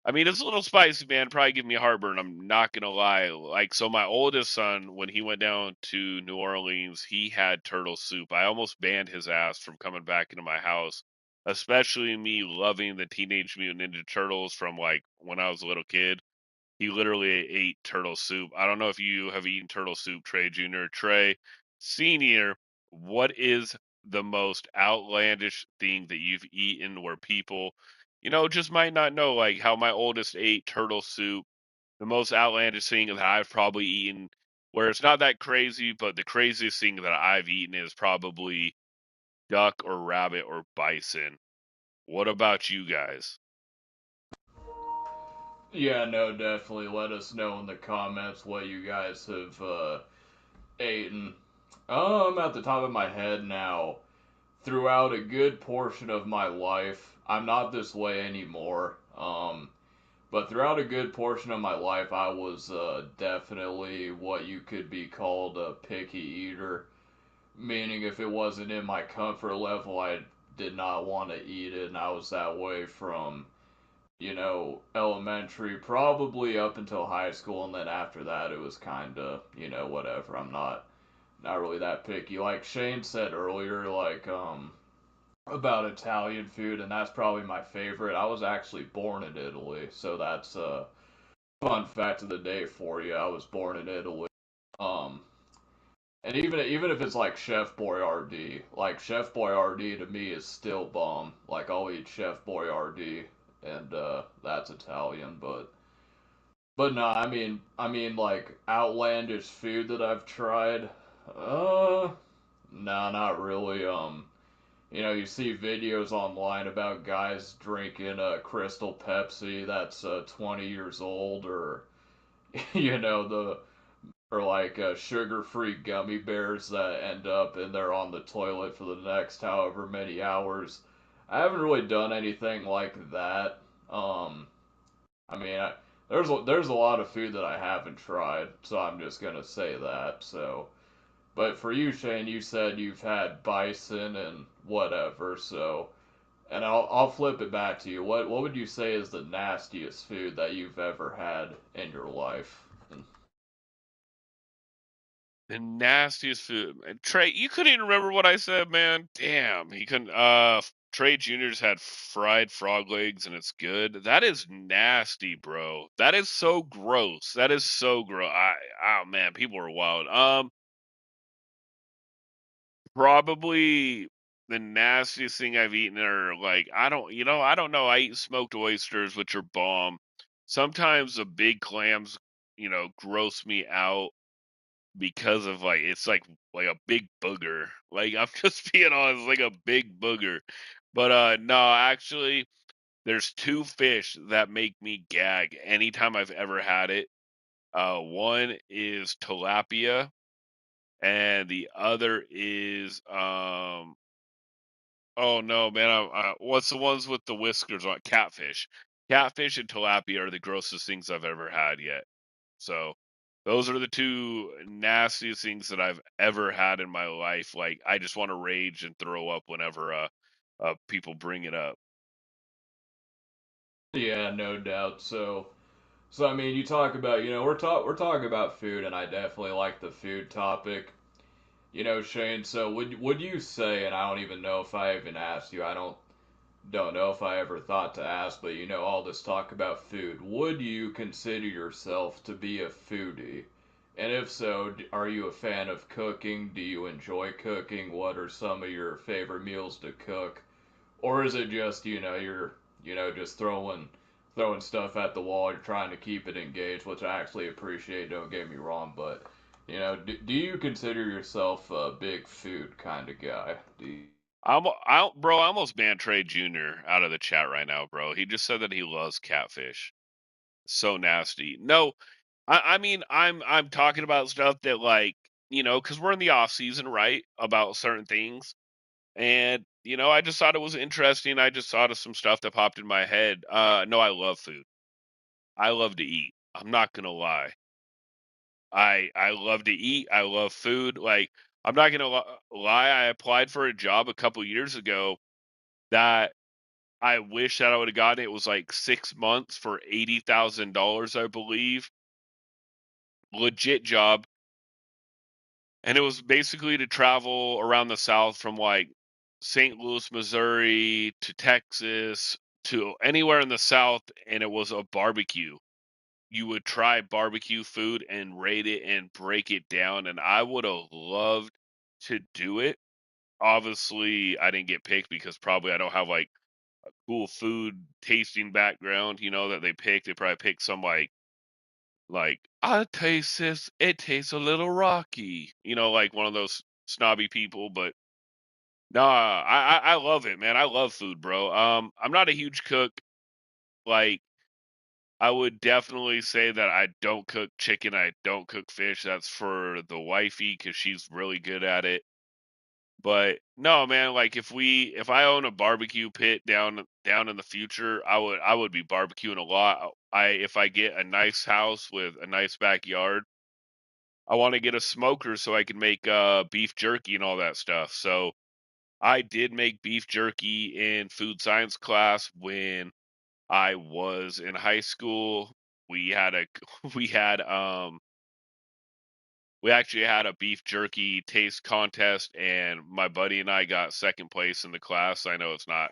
I mean, it's a little spicy, man. Probably give me a heartburn. I'm not gonna lie. Like, so my oldest son, when he went down to New Orleans, he had turtle soup. I almost banned his ass from coming back into my house, especially me loving the Teenage Mutant Ninja Turtles from like when I was a little kid. He literally ate turtle soup. I don't know if you have eaten turtle soup, Trey Jr. Trey Sr., what is the most outlandish thing that you've eaten where people, just might not know, like how my oldest ate turtle soup? The most outlandish thing that I've probably eaten, where it's not that crazy, but the craziest thing that I've eaten is probably duck or rabbit or bison. What about you guys? Yeah, no, definitely. Let us know in the comments what you guys have eaten. At the top of my head now, throughout a good portion of my life, I'm not this way anymore. But throughout a good portion of my life, I was definitely what you could be called a picky eater. Meaning, if it wasn't in my comfort level, I did not want to eat it, and I was that way from elementary, probably up until high school, and then after that it was kind of, whatever. I'm not really that picky. Like Shane said earlier, like about Italian food, and that's probably my favorite. I was actually born in Italy, so that's a fun fact of the day for you. I was born in Italy. Um, and even if it's like Chef Boyardee, like Chef Boyardee to me is still bomb. Like I'll eat Chef Boyardee, and that's Italian, but no, I mean like outlandish food that I've tried. No, not really. You see videos online about guys drinking Crystal Pepsi that's 20 years old, or the or like sugar-free gummy bears that end up in there on the toilet for the next however many hours. I haven't really done anything like that. Um, I mean, there's a lot of food that I haven't tried, so I'm just gonna say that. So, but for you, Shane, you said you've had bison and whatever. So, and I'll flip it back to you. What would you say is the nastiest food that you've ever had in your life? The nastiest food. Trey, you couldn't even remember what I said, man. Damn, he couldn't. Trey Junior's had fried frog legs, and it's good. That is nasty, bro. That is so gross. That is so gross. Oh man, people are wild. Probably the nastiest thing I've eaten are like I don't know. I eat smoked oysters, which are bomb. Sometimes the big clams, gross me out because of it's like a big booger. Like I'm just being honest, like a big booger. But no, actually there's two fish that make me gag anytime I've ever had it. One is tilapia and the other is oh no, man, what's the ones with the whiskers on catfish? Catfish and tilapia are the grossest things I've ever had yet. So those are the two nastiest things that I've ever had in my life. Like I just want to rage and throw up whenever people bring it up. Yeah, no doubt. So I mean, you talk about, we're talking about food, and I definitely like the food topic. Shane. So would you say, and I don't even know if I even asked you. I don't know if I ever thought to ask, but all this talk about food. Would you consider yourself to be a foodie? And if so, are you a fan of cooking? Do you enjoy cooking? What are some of your favorite meals to cook? Or is it just, you're, just throwing stuff at the wall, you're trying to keep it engaged, which I actually appreciate, don't get me wrong, but do you consider yourself a big food kind of guy? Bro, I almost banned Trey Jr. out of the chat right now, bro. He just said that he loves catfish. So nasty. No, I mean I'm talking about stuff that because we're in the off season, right? About certain things. And, I just thought it was interesting. I just thought of some stuff that popped in my head. No, I love food. I love to eat. I'm not gonna lie. I love to eat. I love food. Like I'm not gonna lie. I applied for a job a couple years ago that I wish that I would have gotten. It was like 6 months for $80,000, I believe. Legit job, and it was basically to travel around the South from like St. Louis, Missouri to Texas to anywhere in the South, and it was a barbecue. You would try barbecue food and rate it and break it down, and I would have loved to do it. Obviously, I didn't get picked because probably I don't have like a cool food tasting background, that they picked. They probably picked some I taste this. It tastes a little rocky. Like one of those snobby people. But nah, I love it, man. I love food, bro. I'm not a huge cook. Like I would definitely say that I don't cook chicken. I don't cook fish. That's for the wifey because she's really good at it. But no, man. Like if I own a barbecue pit down in the future, I would be barbecuing a lot. If I get a nice house with a nice backyard, I want to get a smoker so I can make beef jerky and all that stuff. So I did make beef jerky in food science class when I was in high school. We had a we had we actually had a beef jerky taste contest, and my buddy and I got second place in the class. I know it's not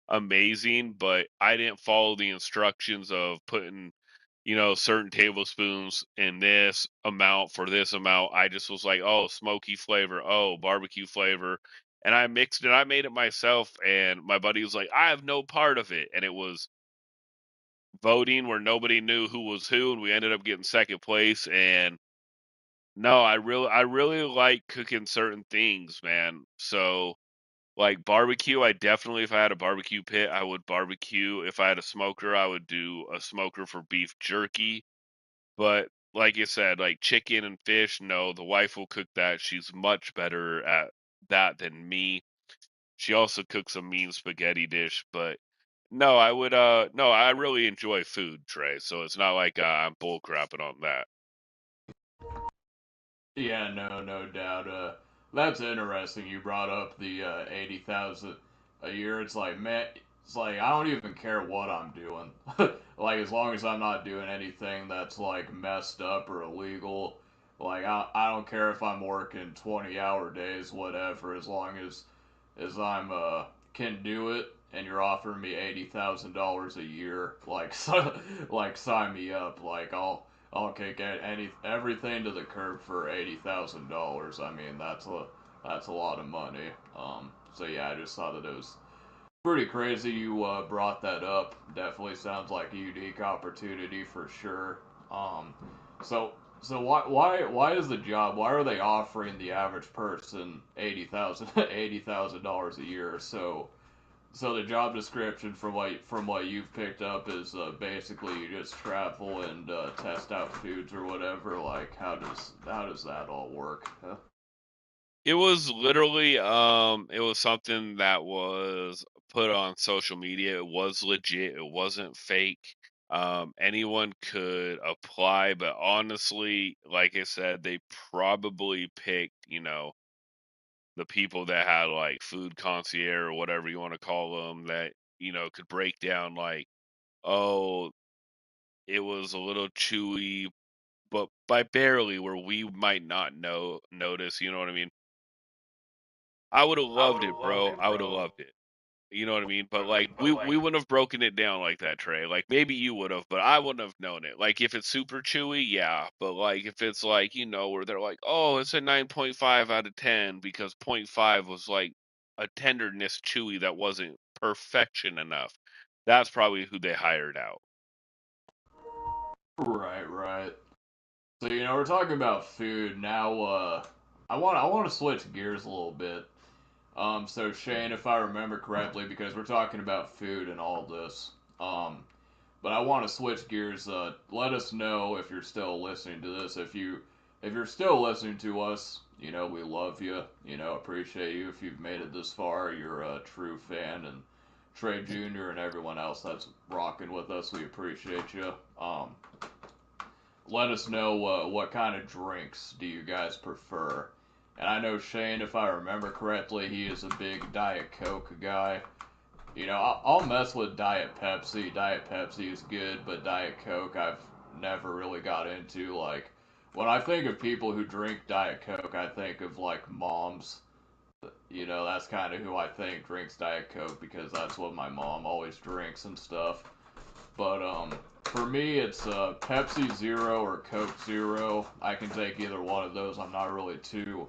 amazing, but I didn't follow the instructions of putting, certain tablespoons in this amount for this amount. I just was like, oh, smoky flavor, oh, barbecue flavor. And I mixed it. I made it myself. And my buddy was like, I have no part of it. And it was voting where nobody knew who was who. And we ended up getting second place. And no, I really like cooking certain things, man. So, like barbecue, I definitely, if I had a barbecue pit, I would barbecue. If I had a smoker, I would do a smoker for beef jerky. But like you said, like chicken and fish, no, the wife will cook that. She's much better at that than me. She also cooks a mean spaghetti dish, but no, I really enjoy food, Trey. So it's not like I'm bull crapping on that. Yeah, no doubt. That's interesting. You brought up the 80,000 a year. It's like, man, it's like I don't even care what I'm doing. Like as long as I'm not doing anything that's like messed up or illegal. Like I don't care if I'm working 20-hour days, whatever. As long as I'm can do it, and you're offering me $80,000 a year, like like sign me up. Like I'll kick everything to the curb for $80,000. I mean that's a lot of money. So yeah, I just thought that it was pretty crazy you brought that up. Definitely sounds like a unique opportunity for sure. Um, so so why is the job? Why are they offering the average person $80,000 a year? So the job description from what you've picked up is basically you just travel and test out foods or whatever. Like how does that all work? It was literally it was something that was put on social media. It was legit. It wasn't fake. Anyone could apply, but honestly, like I said, they probably picked, the people that had like food concierge or whatever you want to call them that, could break down like, oh, it was a little chewy, but by barely where we might not notice, you know what I mean? I would have I loved would have it, loved bro. it, I would have bro. loved it. You know what I mean? What But I mean? like But we like wouldn't have broken it down like that, Trey. Like maybe you would have, but I wouldn't have known it. Like if it's super chewy, yeah. But like if it's like, where they're like, "Oh, it's a 9.5 out of 10 because point 0.5 was like a tenderness chewy that wasn't perfection enough." That's probably who they hired out. right. So we're talking about food now. I want to switch gears a little bit. So Shane, if I remember correctly, because we're talking about food and all this, but I want to switch gears. Let us know if you're still listening to this. If you're still listening to us, we love you. Appreciate you if you've made it this far. You're a true fan, and Trey Jr. and everyone else that's rocking with us, we appreciate you. Let us know what kind of drinks do you guys prefer. And I know Shane, if I remember correctly, he is a big Diet Coke guy. I'll mess with Diet Pepsi. Diet Pepsi is good, but Diet Coke I've never really got into. Like, when I think of people who drink Diet Coke, I think of like moms. That's kind of who I think drinks Diet Coke because that's what my mom always drinks and stuff. But for me, it's Pepsi Zero or Coke Zero. I can take either one of those. I'm not really too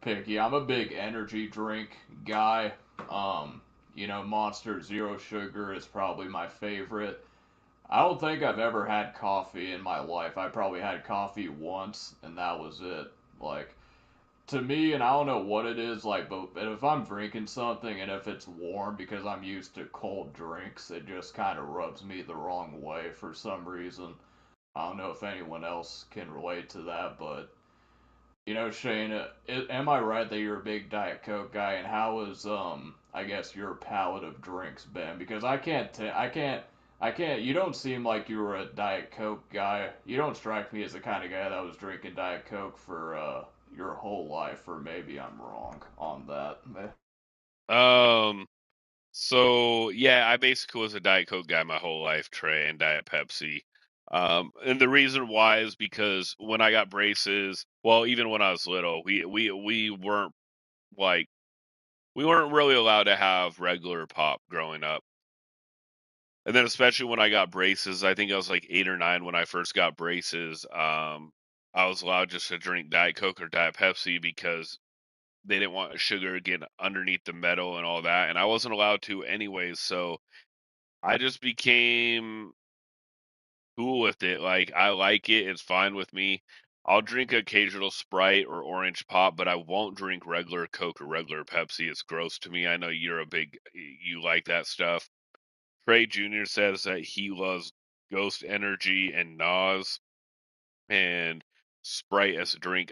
picky. I'm a big energy drink guy. Monster Zero Sugar is probably my favorite. I don't think I've ever had coffee in my life. I probably had coffee once, and that was it. Like, to me, and I don't know what it is, like, but if I'm drinking something and if it's warm because I'm used to cold drinks, it just kind of rubs me the wrong way for some reason. I don't know if anyone else can relate to that, but Shane, am I right that you're a big Diet Coke guy? And how is I guess your palette of drinks been? Because I can't. You don't seem like you were a Diet Coke guy. You don't strike me as the kind of guy that was drinking Diet Coke for your whole life. Or maybe I'm wrong on that. So yeah, I basically was a Diet Coke guy my whole life, Trey, and Diet Pepsi. And the reason why is because when I got braces, well, even when I was little, we weren't like we weren't really allowed to have regular pop growing up. And then especially when I got braces, I think I was like 8 or 9 when I first got braces. I was allowed just to drink Diet Coke or Diet Pepsi because they didn't want sugar to get underneath the metal and all that, and I wasn't allowed to anyways. So I just became cool with it. Like I like it; it's fine with me. I'll drink occasional Sprite or orange pop, but I won't drink regular Coke or regular Pepsi. It's gross to me. I know you like that stuff. Trey Jr. says that he loves Ghost Energy and Nas and Sprite as a drink.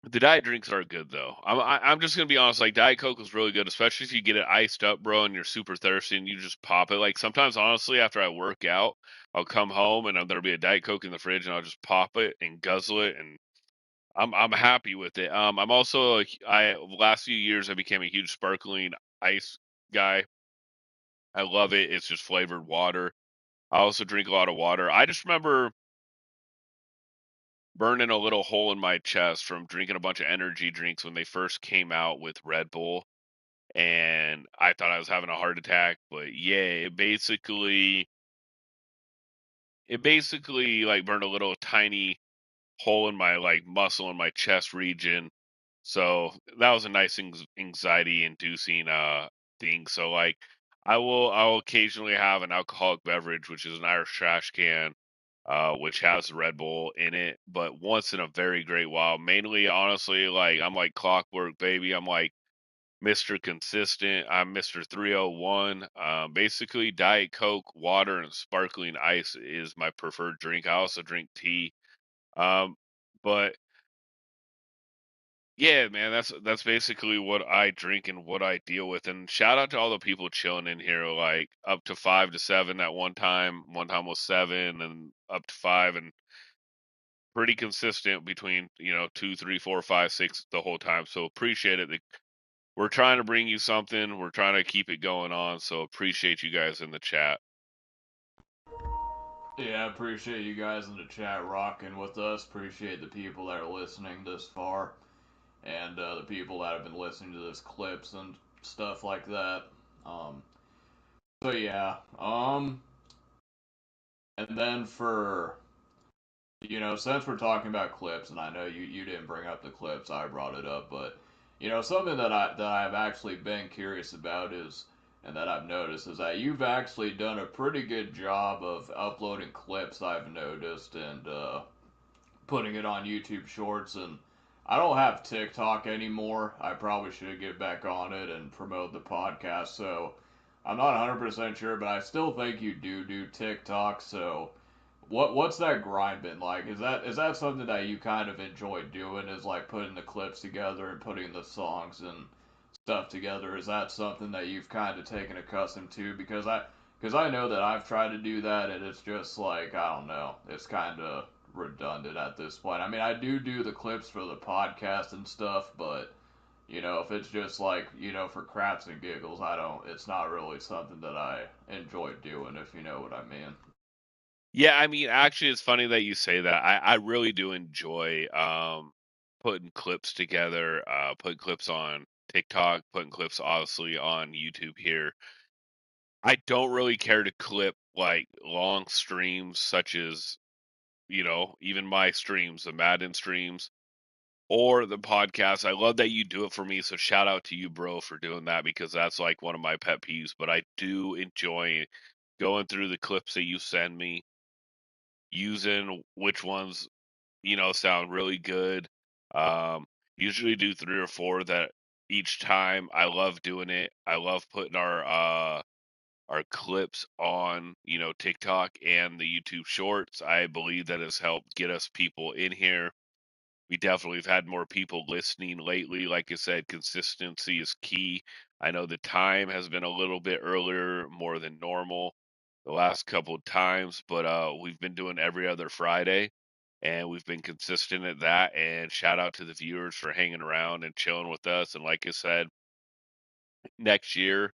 The diet drinks are good though. I'm just gonna be honest. Like Diet Coke was really good, especially if you get it iced up, bro, and you're super thirsty and you just pop it. Like sometimes, honestly, after I work out, I'll come home and there'll be a Diet Coke in the fridge, and I'll just pop it and guzzle it, and I'm happy with it. I'm also I last few years I became a huge sparkling ice guy. I love it. It's just flavored water. I also drink a lot of water. I just remember burning a little hole in my chest from drinking a bunch of energy drinks when they first came out with Red Bull, and I thought I was having a heart attack. But yeah, it basically like burned a little tiny hole in my like muscle in my chest region. So that was a nice anxiety inducing thing. So like I'll occasionally have an alcoholic beverage, which is an Irish trash can, which has Red Bull in it, but once in a very great while. Mainly, honestly, like I'm like clockwork, baby. I'm like Mr. Consistent. I'm Mr. 301. Basically, Diet Coke, water, and sparkling ice is my preferred drink. I also drink tea. Um, but yeah, man, that's basically what I drink and what I deal with. And shout out to all the people chilling in here, like up to 5 to 7 at one time. One time was 7, and up to 5, and pretty consistent between 2, 3, 4, 5, 6 the whole time. So appreciate it. We're trying to bring you something. We're trying to keep it going on. So appreciate you guys in the chat. Yeah, I appreciate you guys in the chat rocking with us. Appreciate the people that are listening this far, and the people that have been listening to this clips and stuff like that. Um, so yeah, and then for since we're talking about clips, and I know you didn't bring up the clips, I brought it up, but something that I've actually been curious about is, and that I've noticed is that you've actually done a pretty good job of uploading clips. I've noticed, and putting it on YouTube Shorts. And I don't have TikTok anymore. I probably should get back on it and promote the podcast. So I'm not 100% sure, but I still think you do TikTok. So what's that grind been like? Is that something that you kind of enjoy doing? Is like putting the clips together and putting the songs and stuff together? Is that something that you've kind of taken accustomed to? Because I know that I've tried to do that, and it's just like, I don't know, it's kind of redundant at this point. I mean, I do the clips for the podcast and stuff, but if it's just like for craps and giggles, I don't. It's not really something that I enjoy doing, if you know what I mean. Yeah, I mean, actually, it's funny that you say that. I really do enjoy putting clips together, putting clips on TikTok, putting clips obviously on YouTube here. I don't really care to clip like long streams such as, even my streams, the Madden streams or the podcast. I love that you do it for me. So shout out to you, bro, for doing that because that's like one of my pet peeves. But I do enjoy going through the clips that you send me, using which ones, sound really good. Um, Usually do 3 or 4 that each time. I love doing it. I love putting our clips on, TikTok and the YouTube Shorts. I believe that has helped get us people in here. We definitely have had more people listening lately. Like I said, consistency is key. I know the time has been a little bit earlier, more than normal the last couple of times, but we've been doing every other Friday and we've been consistent at that. And shout out to the viewers for hanging around and chilling with us. And like I said, next year,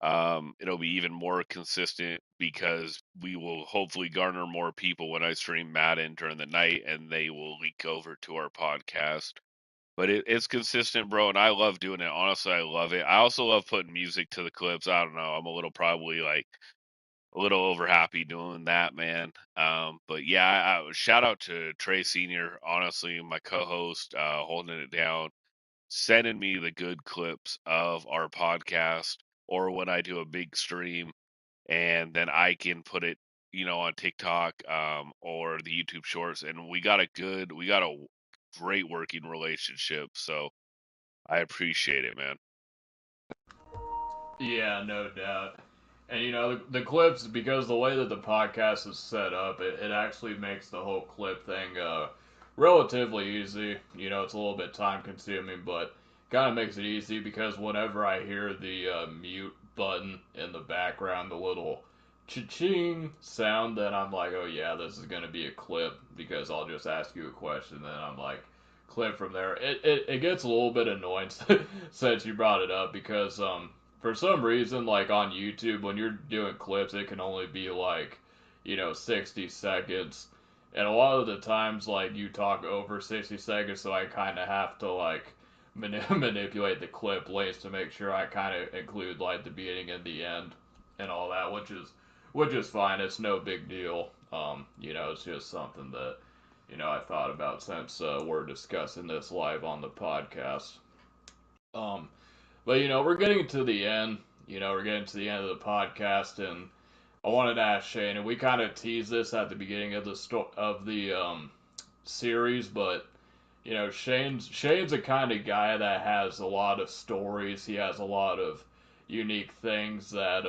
it'll be even more consistent because we will hopefully garner more people when I stream Madden during the night, and they will leak over to our podcast. But it's consistent, bro, and I love doing it. Honestly, I love it. I also love putting music to the clips. I don't know. I'm a little probably like a little over happy doing that, man. But yeah, shout out to Trey Senior. Honestly, my co-host, holding it down, sending me the good clips of our podcast, or when I do a big stream, and then I can put it, on TikTok, or the YouTube Shorts, and we got a great working relationship. So I appreciate it, man. Yeah, no doubt. And the clips, because the way that the podcast is set up, it actually makes the whole clip thing relatively easy. It's a little bit time consuming, but kind of makes it easy because whenever I hear the mute button in the background, the little cha-ching sound, then I'm like, oh yeah, this is going to be a clip because I'll just ask you a question, then I'm like, clip from there. It gets a little bit annoying since you brought it up because for some reason, like on YouTube, when you're doing clips, it can only be like, 60 seconds. And a lot of the times, like, you talk over 60 seconds, so I kind of have to, like, manipulate the clip lengths to make sure I kind of include, like, the beginning and the end and all that, which is fine. It's no big deal. It's just something that, I thought about since we're discussing this live on the podcast. Um, but we're getting to the end. We're getting to the end of the podcast, and I wanted to ask Shane, and we kind of teased this at the beginning of the series, but Shane's a kind of guy that has a lot of stories. He has a lot of unique things that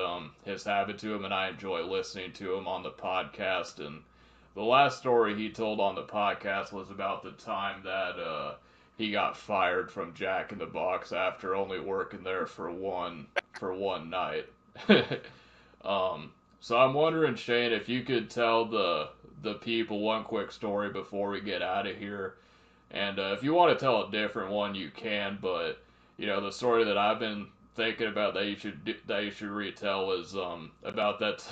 has happened to him, and I enjoy listening to him on the podcast. And the last story he told on the podcast was about the time that he got fired from Jack in the Box after only working there for one night. So I'm wondering, Shane, if you could tell the people one quick story before we get out of here. And if you want to tell a different one, you can. But the story that I've been thinking about that you should retell is about that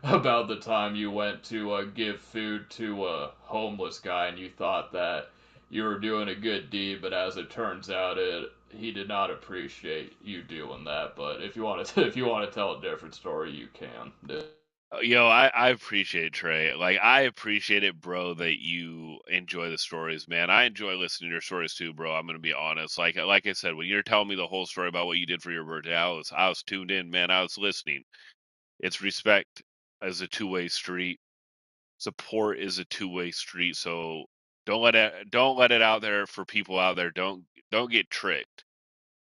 about the time you went to give food to a homeless guy, and you thought that you were doing a good deed, but as it turns out, he did not appreciate you doing that. But if you want to if you want to tell a different story, you can. Yo, I appreciate it, Trey. Like, I appreciate it, bro, that you enjoy the stories, man. I enjoy listening to your stories too, bro. I'm gonna be honest. Like I said, when you're telling me the whole story about what you did for your birthday, I was tuned in, man. I was listening. It's respect as a two-way street. Support is a two-way street. So don't let it out there for people out there. Don't get tricked.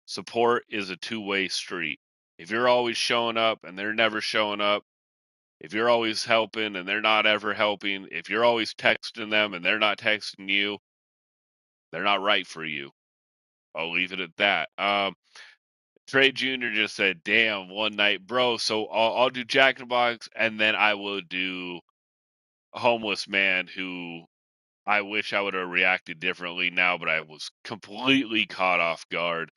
Support is a two-way street. If you're always showing up and they're never showing up, if you're always helping and they're not ever helping, if you're always texting them and they're not texting you, they're not right for you. I'll leave it at that. Trey Jr. just said, "Damn, one night, bro." So I'll do Jack in the Box, and then I will do a homeless man who I wish I would have reacted differently now, but I was completely caught off guard.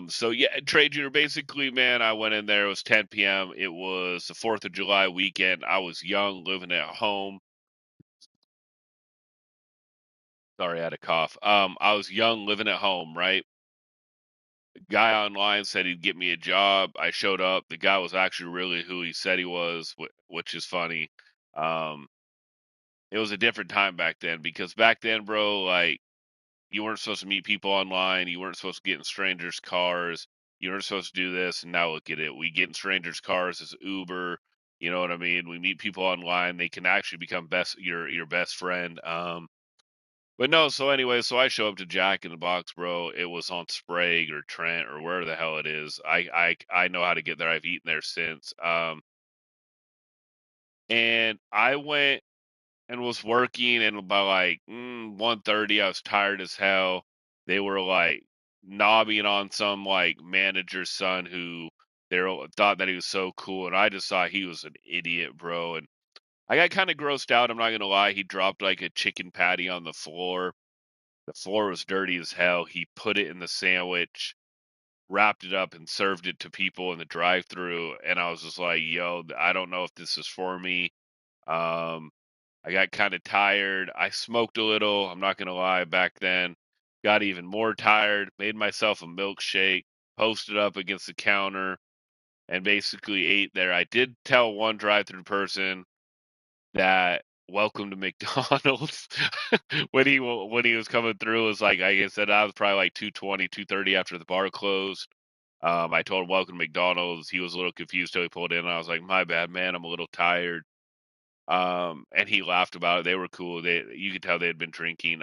So yeah, Trey Jr. Basically, man, I went in there. It was 10 p.m. It was the 4th of July weekend. I was young, living at home. Sorry, I had a cough. I was young, living at home, right? The guy online said he'd get me a job. I showed up. The guy was actually really who he said he was, which is funny. Um, it was a different time back then because back then, bro, like you weren't supposed to meet people online. You weren't supposed to get in strangers' cars. You weren't supposed to do this. And now look at it. We get in strangers' cars as Uber. You know what I mean? We meet people online. They can actually become your best friend. But no, so anyway, so I show up to Jack in the Box, bro. It was on Sprague or Trent or where the hell it is. I know how to get there. I've eaten there since. And I went and was working, and about like 1:30, I was tired as hell. They were like knobbing on some like manager's son who thought that he was so cool, and I just thought he was an idiot, bro. And I got kind of grossed out. I'm not gonna lie. He dropped like a chicken patty on the floor. The floor was dirty as hell. He put it in the sandwich. wrapped it up and served it to people in the drive-through, and I was just like, "Yo, I don't know if this is for me." Um, I got kind of tired. I smoked a little. I'm not gonna lie. Back then, got even more tired. Made myself a milkshake, posted up against the counter, and basically ate there. I did tell one drive-through person that welcome to McDonald's when he was coming through. It was like I said, I was probably like 2:20, 2:30 after the bar closed. I told him welcome to McDonald's. He was a little confused till he pulled in. And I was like, my bad, man. I'm a little tired. And he laughed about it. They were cool. You could tell they had been drinking.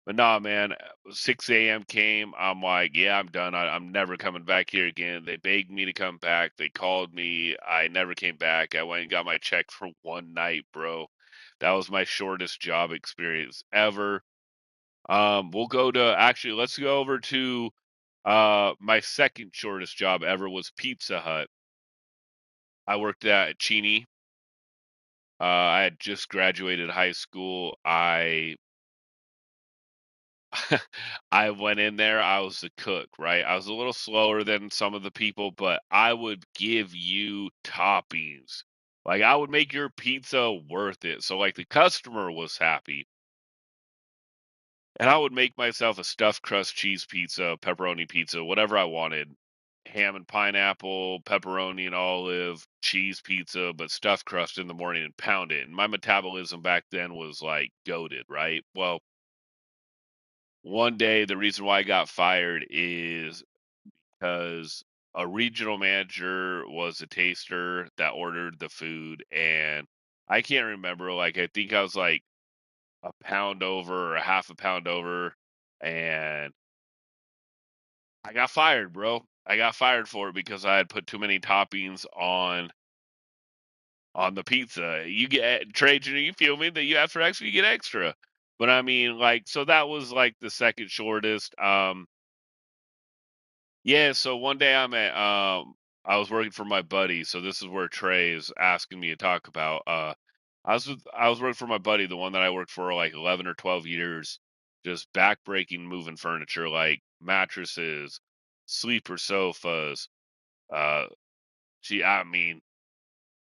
But nah, man, 6 a.m. came. I'm like, yeah, I'm done. I'm never coming back here again. They begged me to come back. They called me. I never came back. I went and got my check for one night, bro. That was my shortest job experience ever. We'll go to actually, let's go over to my second shortest job ever was Pizza Hut. I worked at Chini. I had just graduated high school. I went in there, I was the cook, right? I was a little slower than some of the people, but I would give you toppings. Like I would make your pizza worth it. So like the customer was happy. And I would make myself a stuffed crust cheese pizza, pepperoni pizza, whatever I wanted. Ham and pineapple, pepperoni and olive, cheese pizza, but stuffed crust in the morning and pound it. And my metabolism back then was like goated, right? Well, one day the reason why I got fired is because a regional manager was a taster that ordered the food, and I can't remember, like I think I was like a pound over or a half a pound over, and I got fired, bro. I got fired for it because I had put too many toppings on the pizza. You get trade, you feel me? That you ask for extra, you get extra. But I mean, like, so that was like the second shortest. Yeah, so one day I was working for my buddy, so this is where Trey is asking me to talk about. I was working for my buddy, the one that I worked for like 11 or 12 years, just backbreaking moving furniture like mattresses, sleeper sofas, uh I mean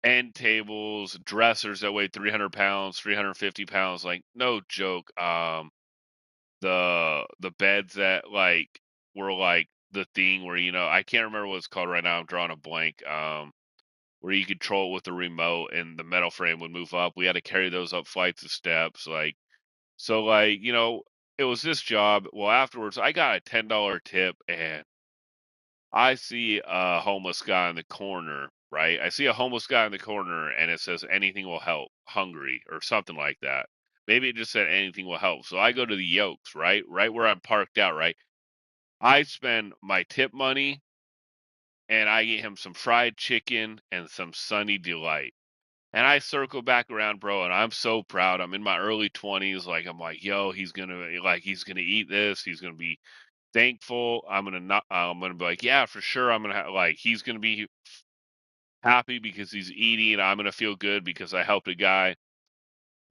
end tables, dressers that weigh 300 pounds, 350 pounds, like no joke. The beds that like were like the thing where I can't remember what it's called right now. I'm drawing a blank. Where you control it with the remote and the metal frame would move up. We had to carry those up flights of steps. Like so, like it was this job. Well, afterwards, I got a $10 tip, and I see a homeless guy in the corner. Right, I see a homeless guy in the corner, and it says anything will help, hungry or something like that. Maybe it just said anything will help. So I go to the Yokes, right where I'm parked out, right. I spend my tip money and I get him some fried chicken and some Sunny Delight. And I circle back around, bro, and I'm so proud. I'm in my early 20s. Like, I'm like, yo, he's gonna eat this. He's gonna be thankful. I'm gonna be like, yeah, for sure. Like, he's gonna be happy because he's eating. I'm gonna feel good because I helped a guy.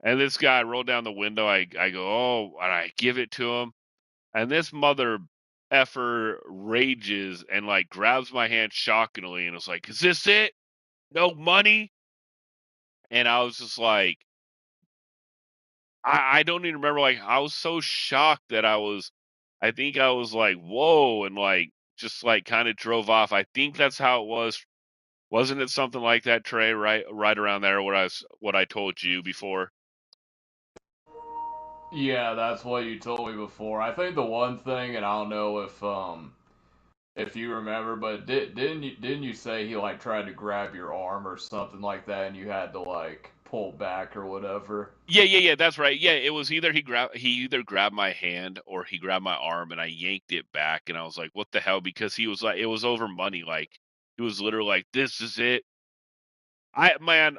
And this guy rolled down the window. I go, oh, and I give it to him. And this mother effer rages and like grabs my hand shockingly and was like, "Is this it? No money?" And I was just like, I don't even remember. Like, I was so shocked that I think I was like, "Whoa," and like just like kind of drove off. I think that's how it was. Wasn't it something like that, Trey? Right around there, what I told you before. Yeah, that's what you told me before. I think the one thing, and I don't know if you remember, but didn't you say he like tried to grab your arm or something like that, and you had to like pull back or whatever? Yeah. That's right. Yeah, it was either he either grabbed my hand or he grabbed my arm, and I yanked it back, and I was like, "What the hell?" Because he was like, it was over money. Like he was literally like, "This is it." I man,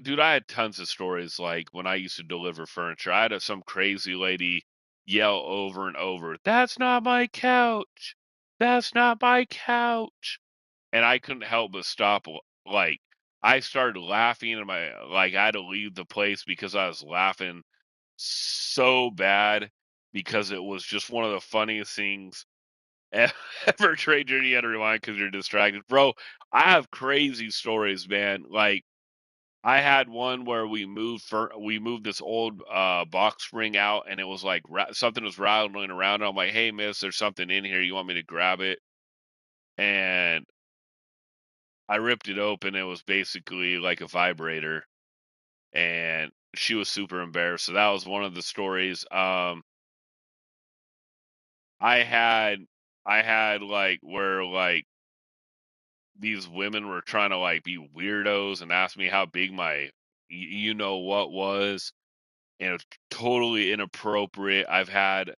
dude, I had tons of stories. Like when I used to deliver furniture, I had some crazy lady yell over and over, "That's not my couch. That's not my couch." And I couldn't help but stop. Like I started laughing, and I had to leave the place because I was laughing so bad because it was just one of the funniest things. ever Trey Jr. You had to rewind because you're distracted, bro. I have crazy stories, man. Like I had one where we moved this old box spring out, and it was like something was rattling around. And I'm like, hey, miss, there's something in here. You want me to grab it? And I ripped it open. It was basically like a vibrator, and she was super embarrassed. So that was one of the stories. I had I had like where like these women were trying to like be weirdos and ask me how big my you know what was, and it was totally inappropriate. I've had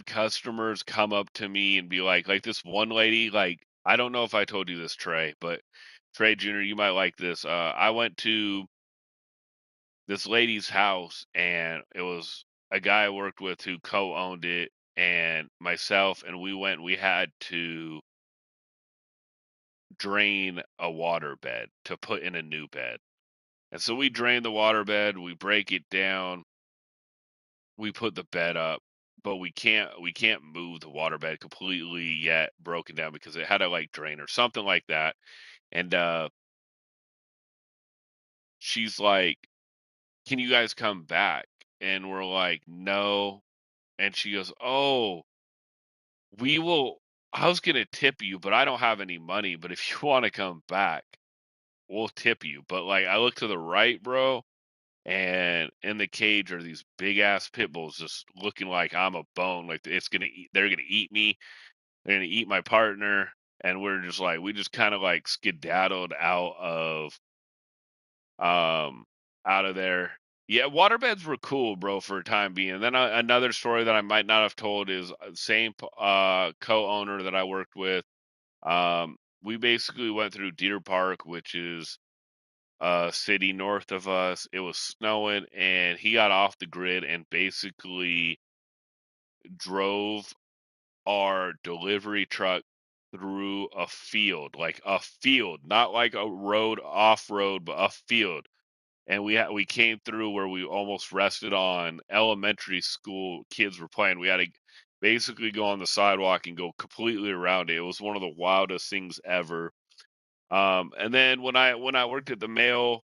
customers come up to me and be like this one lady, like I don't know if I told you this, Trey, but Trey Jr., you might like this. I went to this lady's house, and it was a guy I worked with who co-owned it, and myself, and we had to drain a water bed to put in a new bed. And so we drain the water bed, we break it down, we put the bed up, but we can't move the water bed completely yet broken down because it had to like drain or something like that. And she's like, "Can you guys come back?" And we're like, "No." And she goes, "Oh, we will I was gonna tip you, but I don't have any money, but if you want to come back, we'll tip you." But like I look to the right, bro, and in the cage are these big ass pit bulls just looking like I'm a bone, like they're gonna eat me, they're gonna eat my partner, and we're just like we just kind of like skedaddled um out of there. Yeah, waterbeds were cool, bro, for a time being. And then another story that I might not have told is same co-owner that I worked with. We basically went through Deer Park, which is city north of us. It was snowing, and he got off the grid and basically drove our delivery truck through a field, like a field, not like a road off road, but a field. And we came through where we almost rested on elementary school kids were playing. We had to basically go on the sidewalk and go completely around it. It was one of the wildest things ever. And then when I worked at the mail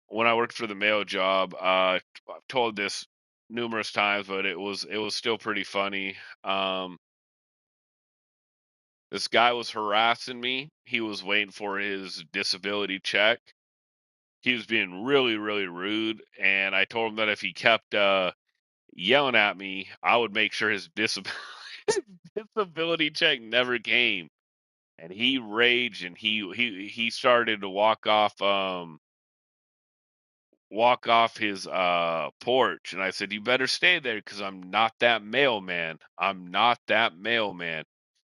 when I worked for the mail job, I've told this numerous times, but it was still pretty funny. Um, this guy was harassing me. He was waiting for his disability check. He was being really, really rude, and I told him that if he kept yelling at me, I would make sure his disability check never came. And he raged, and he started to walk off his porch, and I said, "You better stay there because I'm not that mailman. I'm not that mailman."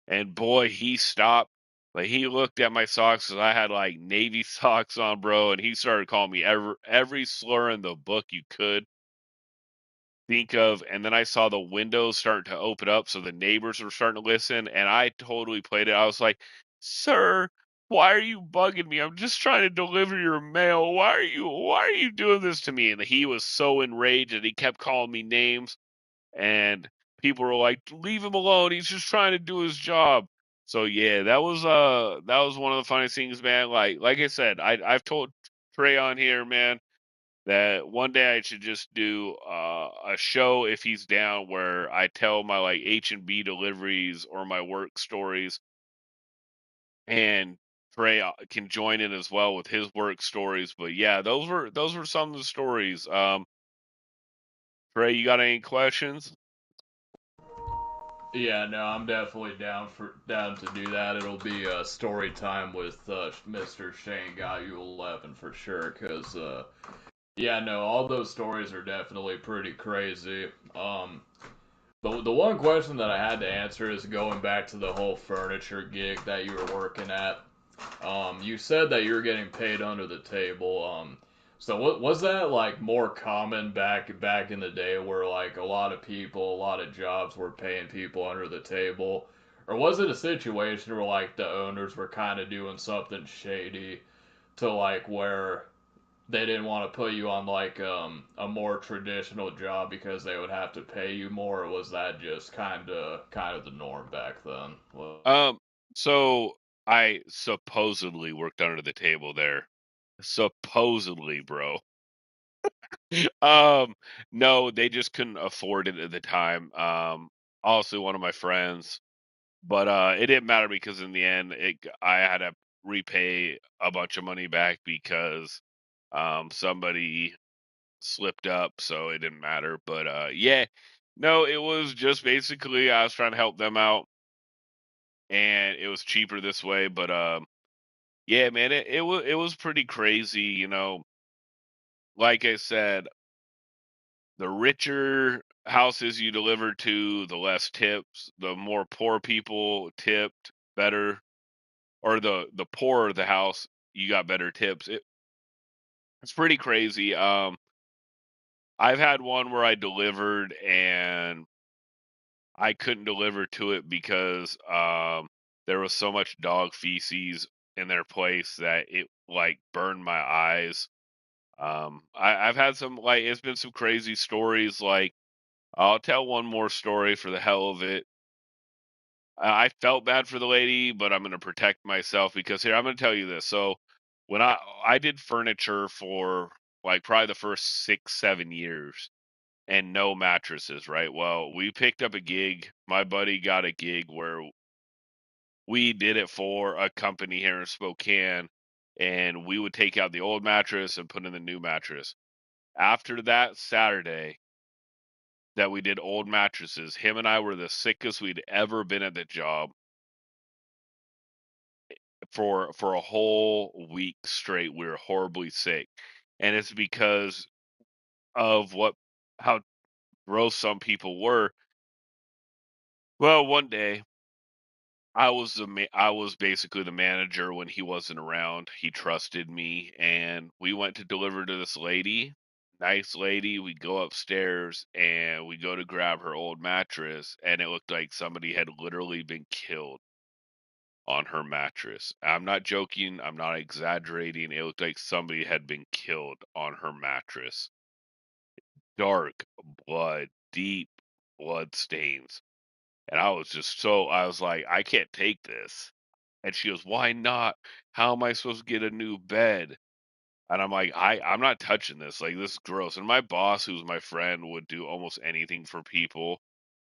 And boy, he stopped. But he looked at my socks because I had like navy socks on, bro, and he started calling me every slur in the book you could think of. And then I saw the windows starting to open up, so the neighbors were starting to listen, and I totally played it. I was like, "Sir, why are you bugging me? I'm just trying to deliver your mail. Why are you doing this to me?" And he was so enraged and he kept calling me names, and people were like, "Leave him alone. He's just trying to do his job." So yeah, that was one of the funniest things, man. Like I said, I've told Trey on here, man, that one day I should just do a show if he's down where I tell my like H&B deliveries or my work stories, and Trey can join in as well with his work stories. But yeah, those were some of the stories. Trey, you got any questions? Yeah, no, I'm definitely down to do that. It'll be story time with Mr. Shane Got You 11 for sure. Cause yeah, no, all those stories are definitely pretty crazy. The one question that I had to answer is going back to the whole furniture gig that you were working at. You said that you were getting paid under the table. So what was that like more common back in the day where like a lot of people, a lot of jobs were paying people under the table? Or was it a situation where like the owners were kind of doing something shady to like where they didn't want to put you on like a more traditional job because they would have to pay you more, or was that just kind of the norm back then? Um, so I supposedly worked under the table there. Supposedly, bro. Um, no, they just couldn't afford it at the time. Also one of my friends, but it didn't matter because in the end, I had to repay a bunch of money back because somebody slipped up, so it didn't matter. But yeah, no, it was just basically I was trying to help them out, and it was cheaper this way. But yeah, man, it was pretty crazy, you know. Like I said, the richer houses you deliver to, the less tips. The more poor people tipped, better, or the poorer the house, you got better tips. It's pretty crazy. I've had one where I delivered and I couldn't deliver to it because there was so much dog feces in their place that it like burned my eyes. I've had some like it's been some crazy stories. Like I'll tell one more story for the hell of it. I felt bad for the lady, but I'm going to protect myself because here I'm going to tell you this. So when I did furniture for like probably the first 6 7 years and no mattresses, right? Well, we picked up a gig. My buddy got a gig where we did it for a company here in Spokane, and we would take out the old mattress and put in the new mattress. After that Saturday that we did old mattresses, him and I were the sickest we'd ever been at the job for a whole week straight. We were horribly sick, and it's because of what how gross some people were. Well, one day I was basically the manager when he wasn't around. He trusted me, and we went to deliver to this lady, nice lady. We go upstairs and we go to grab her old mattress, and it looked like somebody had literally been killed on her mattress. I'm not joking. I'm not exaggerating. It looked like somebody had been killed on her mattress. Dark blood, deep blood stains. And I was like, I can't take this. And she goes, why not? How am I supposed to get a new bed? And I'm like, I'm not touching this. Like, this is gross. And my boss, who's my friend, would do almost anything for people.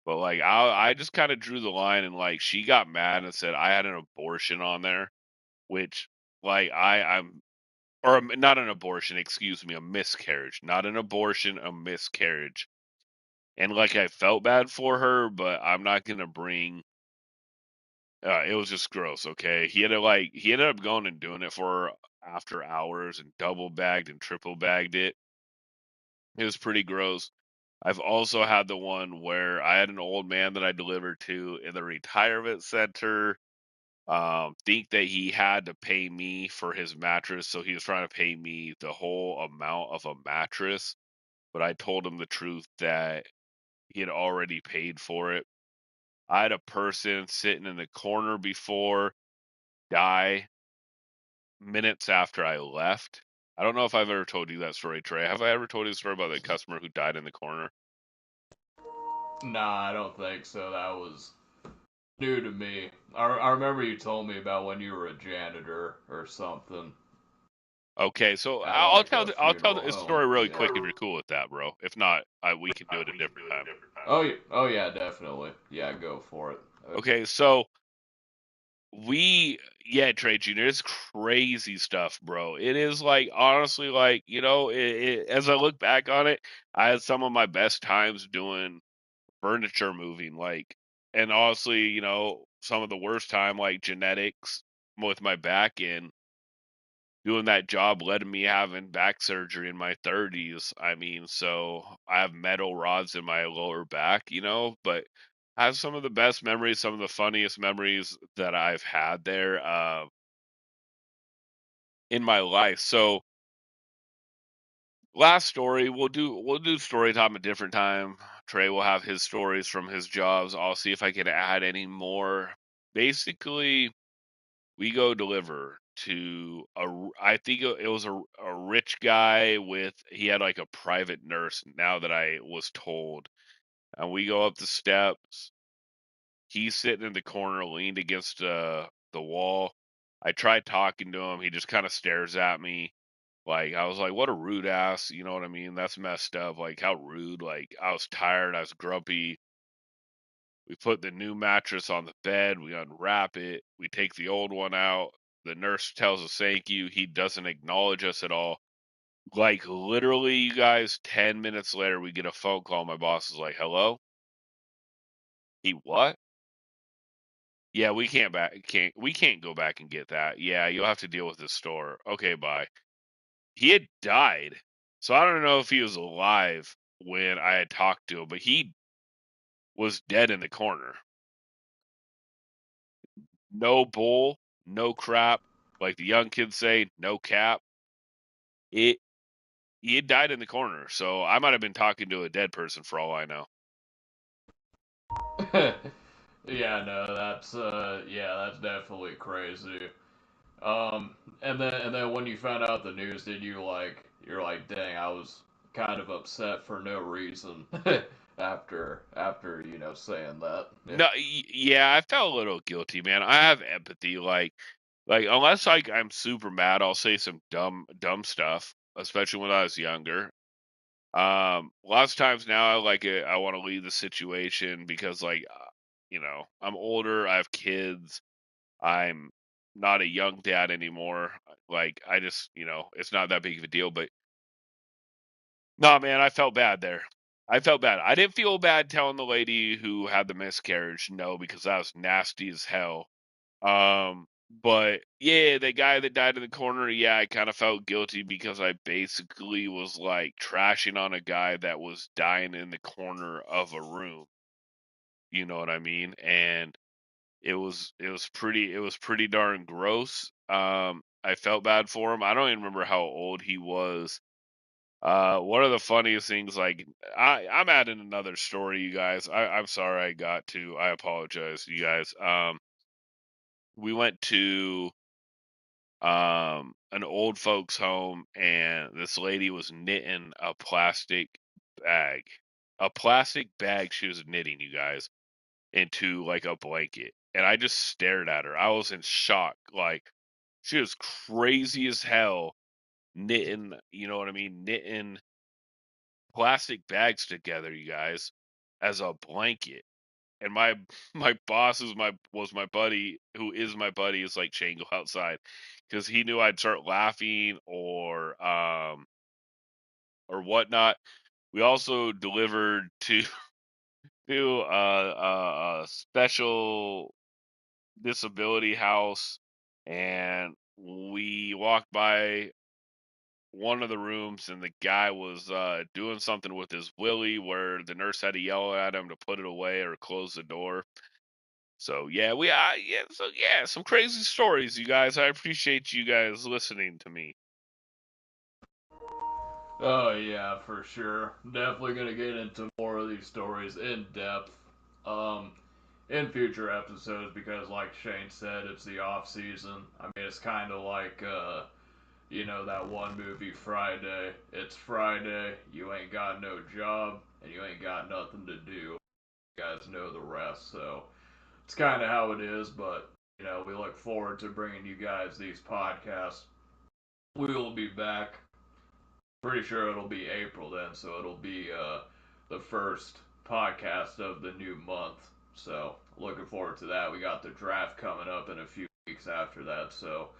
But like, I just kind of drew the line, and like, she got mad and said I had an abortion on there, which like not an abortion, excuse me, a miscarriage, not an abortion, a miscarriage. And like, I felt bad for her, but I'm not gonna bring it was just gross. Okay, he ended up going and doing it for her after hours and double bagged and triple bagged it. It was pretty gross. I've also had the one where I had an old man that I delivered to in the retirement center. Think that he had to pay me for his mattress, so he was trying to pay me the whole amount of a mattress. But I told him the truth that he had already paid for it. I had a person sitting in the corner before die minutes after I left. I don't know if I've ever told you that story, Trey. Have I ever told you the story about the customer who died in the corner? Nah, I don't think so. That was new to me. I remember you told me about when you were a janitor or something Okay, so at like a I'll tell funeral the home. story really Yeah. quick if you're cool with that, bro. If not, we can do it a different time. Oh yeah, definitely. Yeah, go for it. Okay, so yeah, Trey Jr. It's crazy stuff, bro. It is like honestly, like as I look back on it, I had some of my best times doing furniture moving, like, and honestly, some of the worst time, like genetics with my back in doing that job led to me having back surgery in my 30s. I mean, so I have metal rods in my lower back, but I have some of the best memories, some of the funniest memories that I've had there in my life. So last story, we'll do story time a different time. Trey will have his stories from his jobs. I'll see if I can add any more. Basically, we go deliver to I think it was a rich guy he had like a private nurse, now that I was told. And we go up the steps. He's sitting in the corner, leaned against the wall. I tried talking to him. He just kind of stares at me. Like, I was like, what a rude ass. You know what I mean? That's messed up. Like, how rude. Like, I was tired. I was grumpy. We put the new mattress on the bed. We unwrap it. We take the old one out. The nurse tells us thank you. He doesn't acknowledge us at all. Like, literally, you guys, 10 minutes later, we get a phone call. My boss is like, hello? He what? Yeah, we can't go back and get that. Yeah, you'll have to deal with the store. Okay, bye. He had died. So I don't know if he was alive when I had talked to him, but he was dead in the corner. No bull, no crap. Like the young kids say, no cap. It He had died in the corner. So I might have been talking to a dead person for all I know. Yeah, no, that's definitely crazy. And then when you found out the news, you're like, dang, I was kind of upset for no reason after saying that. Yeah. No, yeah, I felt a little guilty, man. I have empathy. Like unless like I'm super mad, I'll say some dumb stuff, especially when I was younger. Lots of times now, I want to leave the situation because, I'm older, I have kids, I'm not a young dad anymore. Like, I just, it's not that big of a deal. But no, man, I felt bad there. I felt bad. I didn't feel bad telling the lady who had the miscarriage no, because that was nasty as hell. But yeah, the guy that died in the corner, yeah, I kind of felt guilty because I basically was like trashing on a guy that was dying in the corner of a room. You know what I mean? And it was pretty darn gross. I felt bad for him. I don't even remember how old he was. One of the funniest things, like I'm adding another story, you guys. I'm sorry I apologize, you guys. We went to an old folks home, and this lady was knitting bag a plastic bag she was knitting, you guys, into like a blanket. And I just stared at her. I was in shock. Like, she was crazy as hell, knitting, you know what I mean, knitting plastic bags together, you guys, as a blanket. And my boss was my buddy, who is my buddy, is like, Shane, go outside, because he knew I'd start laughing or whatnot. We also delivered to to a special disability house, and we walked by one of the rooms, and the guy was doing something with his willy, where the nurse had to yell at him to put it away or close the door. So yeah, some crazy stories, you guys. I appreciate you guys listening to me. Oh yeah, for sure. Definitely gonna get into more of these stories in depth, um, in future episodes because, like Shane said, it's the off season. I mean, it's kind of like that one movie Friday. It's Friday. You ain't got no job and you ain't got nothing to do. You guys know the rest, so it's kind of how it is. But we look forward to bringing you guys these podcasts. We will be back. Pretty sure it'll be April then, so it'll be the first podcast of the new month. So looking forward to that. We got the draft coming up in a few weeks after that, so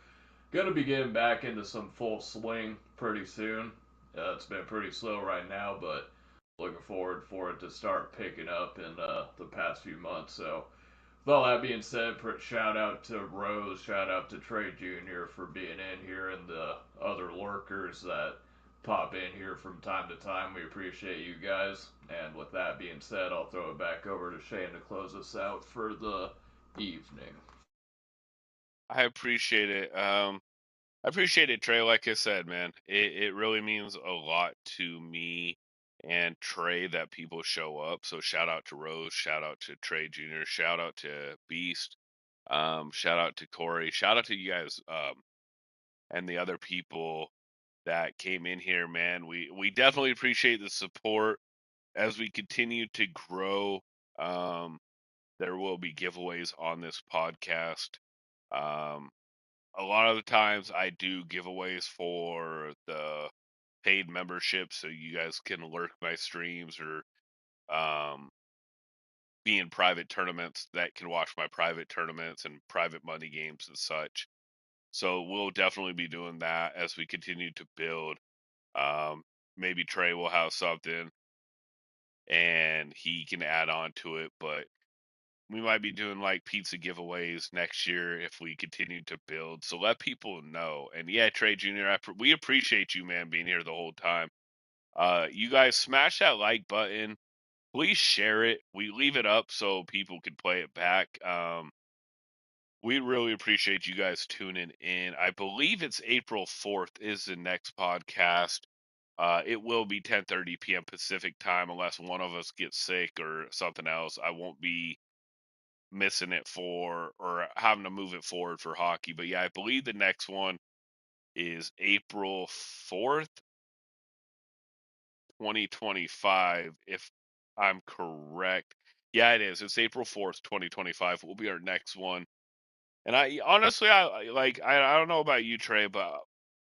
gonna be getting back into some full swing pretty soon. It's been pretty slow right now, but looking forward for it to start picking up in the past few months. So with all that being said, shout out to Rose, shout out to Trey Jr. for being in here, and the other lurkers that pop in here from time to time. We appreciate you guys. And with that being said, I'll throw it back over to Shane to close us out for the evening. I appreciate it. I appreciate it, Trey. Like I said, man, it really means a lot to me and Trey that people show up. So shout out to Rose, shout out to Trey Jr., shout out to Beast, shout out to Corey, shout out to you guys. and the other people that came in here, man. We definitely appreciate the support as we continue to grow. Um, there will be giveaways on this podcast. Um, a lot of the times I do giveaways for the paid membership so you guys can lurk my streams or um, be in private tournaments that can watch my private tournaments and private money games and such. So we'll definitely be doing that as we continue to build. Um, Maybe Trey will have something and he can add on to it, but we might be doing like pizza giveaways next year if we continue to build. So let people know. And yeah, Trey Jr., we appreciate you, man, being here the whole time. You guys smash that like button. Please share it. We leave it up so people can play it back. We really appreciate you guys tuning in. I believe it's April 4th is the next podcast. It will be 10:30 p.m. Pacific time unless one of us gets sick or something else. I won't be missing it for or having to move it forward for hockey. But yeah, I believe the next one is April 4th, 2025, if I'm correct. Yeah, it is. It's April 4th, 2025 will be our next one. And I honestly, I don't know about you, Trey, but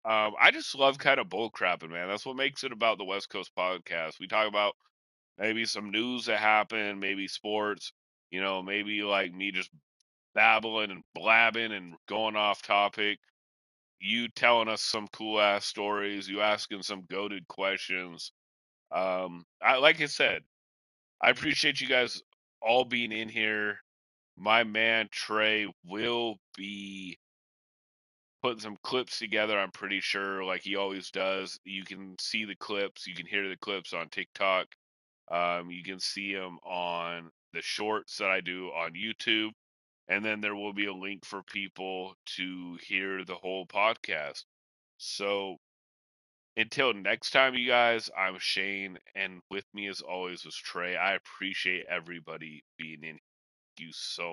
I just love kind of bull crapping, man. That's what makes it about the West Coast podcast. We talk about maybe some news that happened, maybe sports, maybe like me just babbling and blabbing and going off topic. You telling us some cool ass stories, you asking some goaded questions. Like I said, I appreciate you guys all being in here. My man Trey will be putting some clips together, I'm pretty sure, like he always does. You can see the clips, you can hear the clips on TikTok. You can see them on the shorts that I do on YouTube. And then there will be a link for people to hear the whole podcast. So until next time, you guys, I'm Shane, and with me as always was Trey. I appreciate everybody being in. Thank you so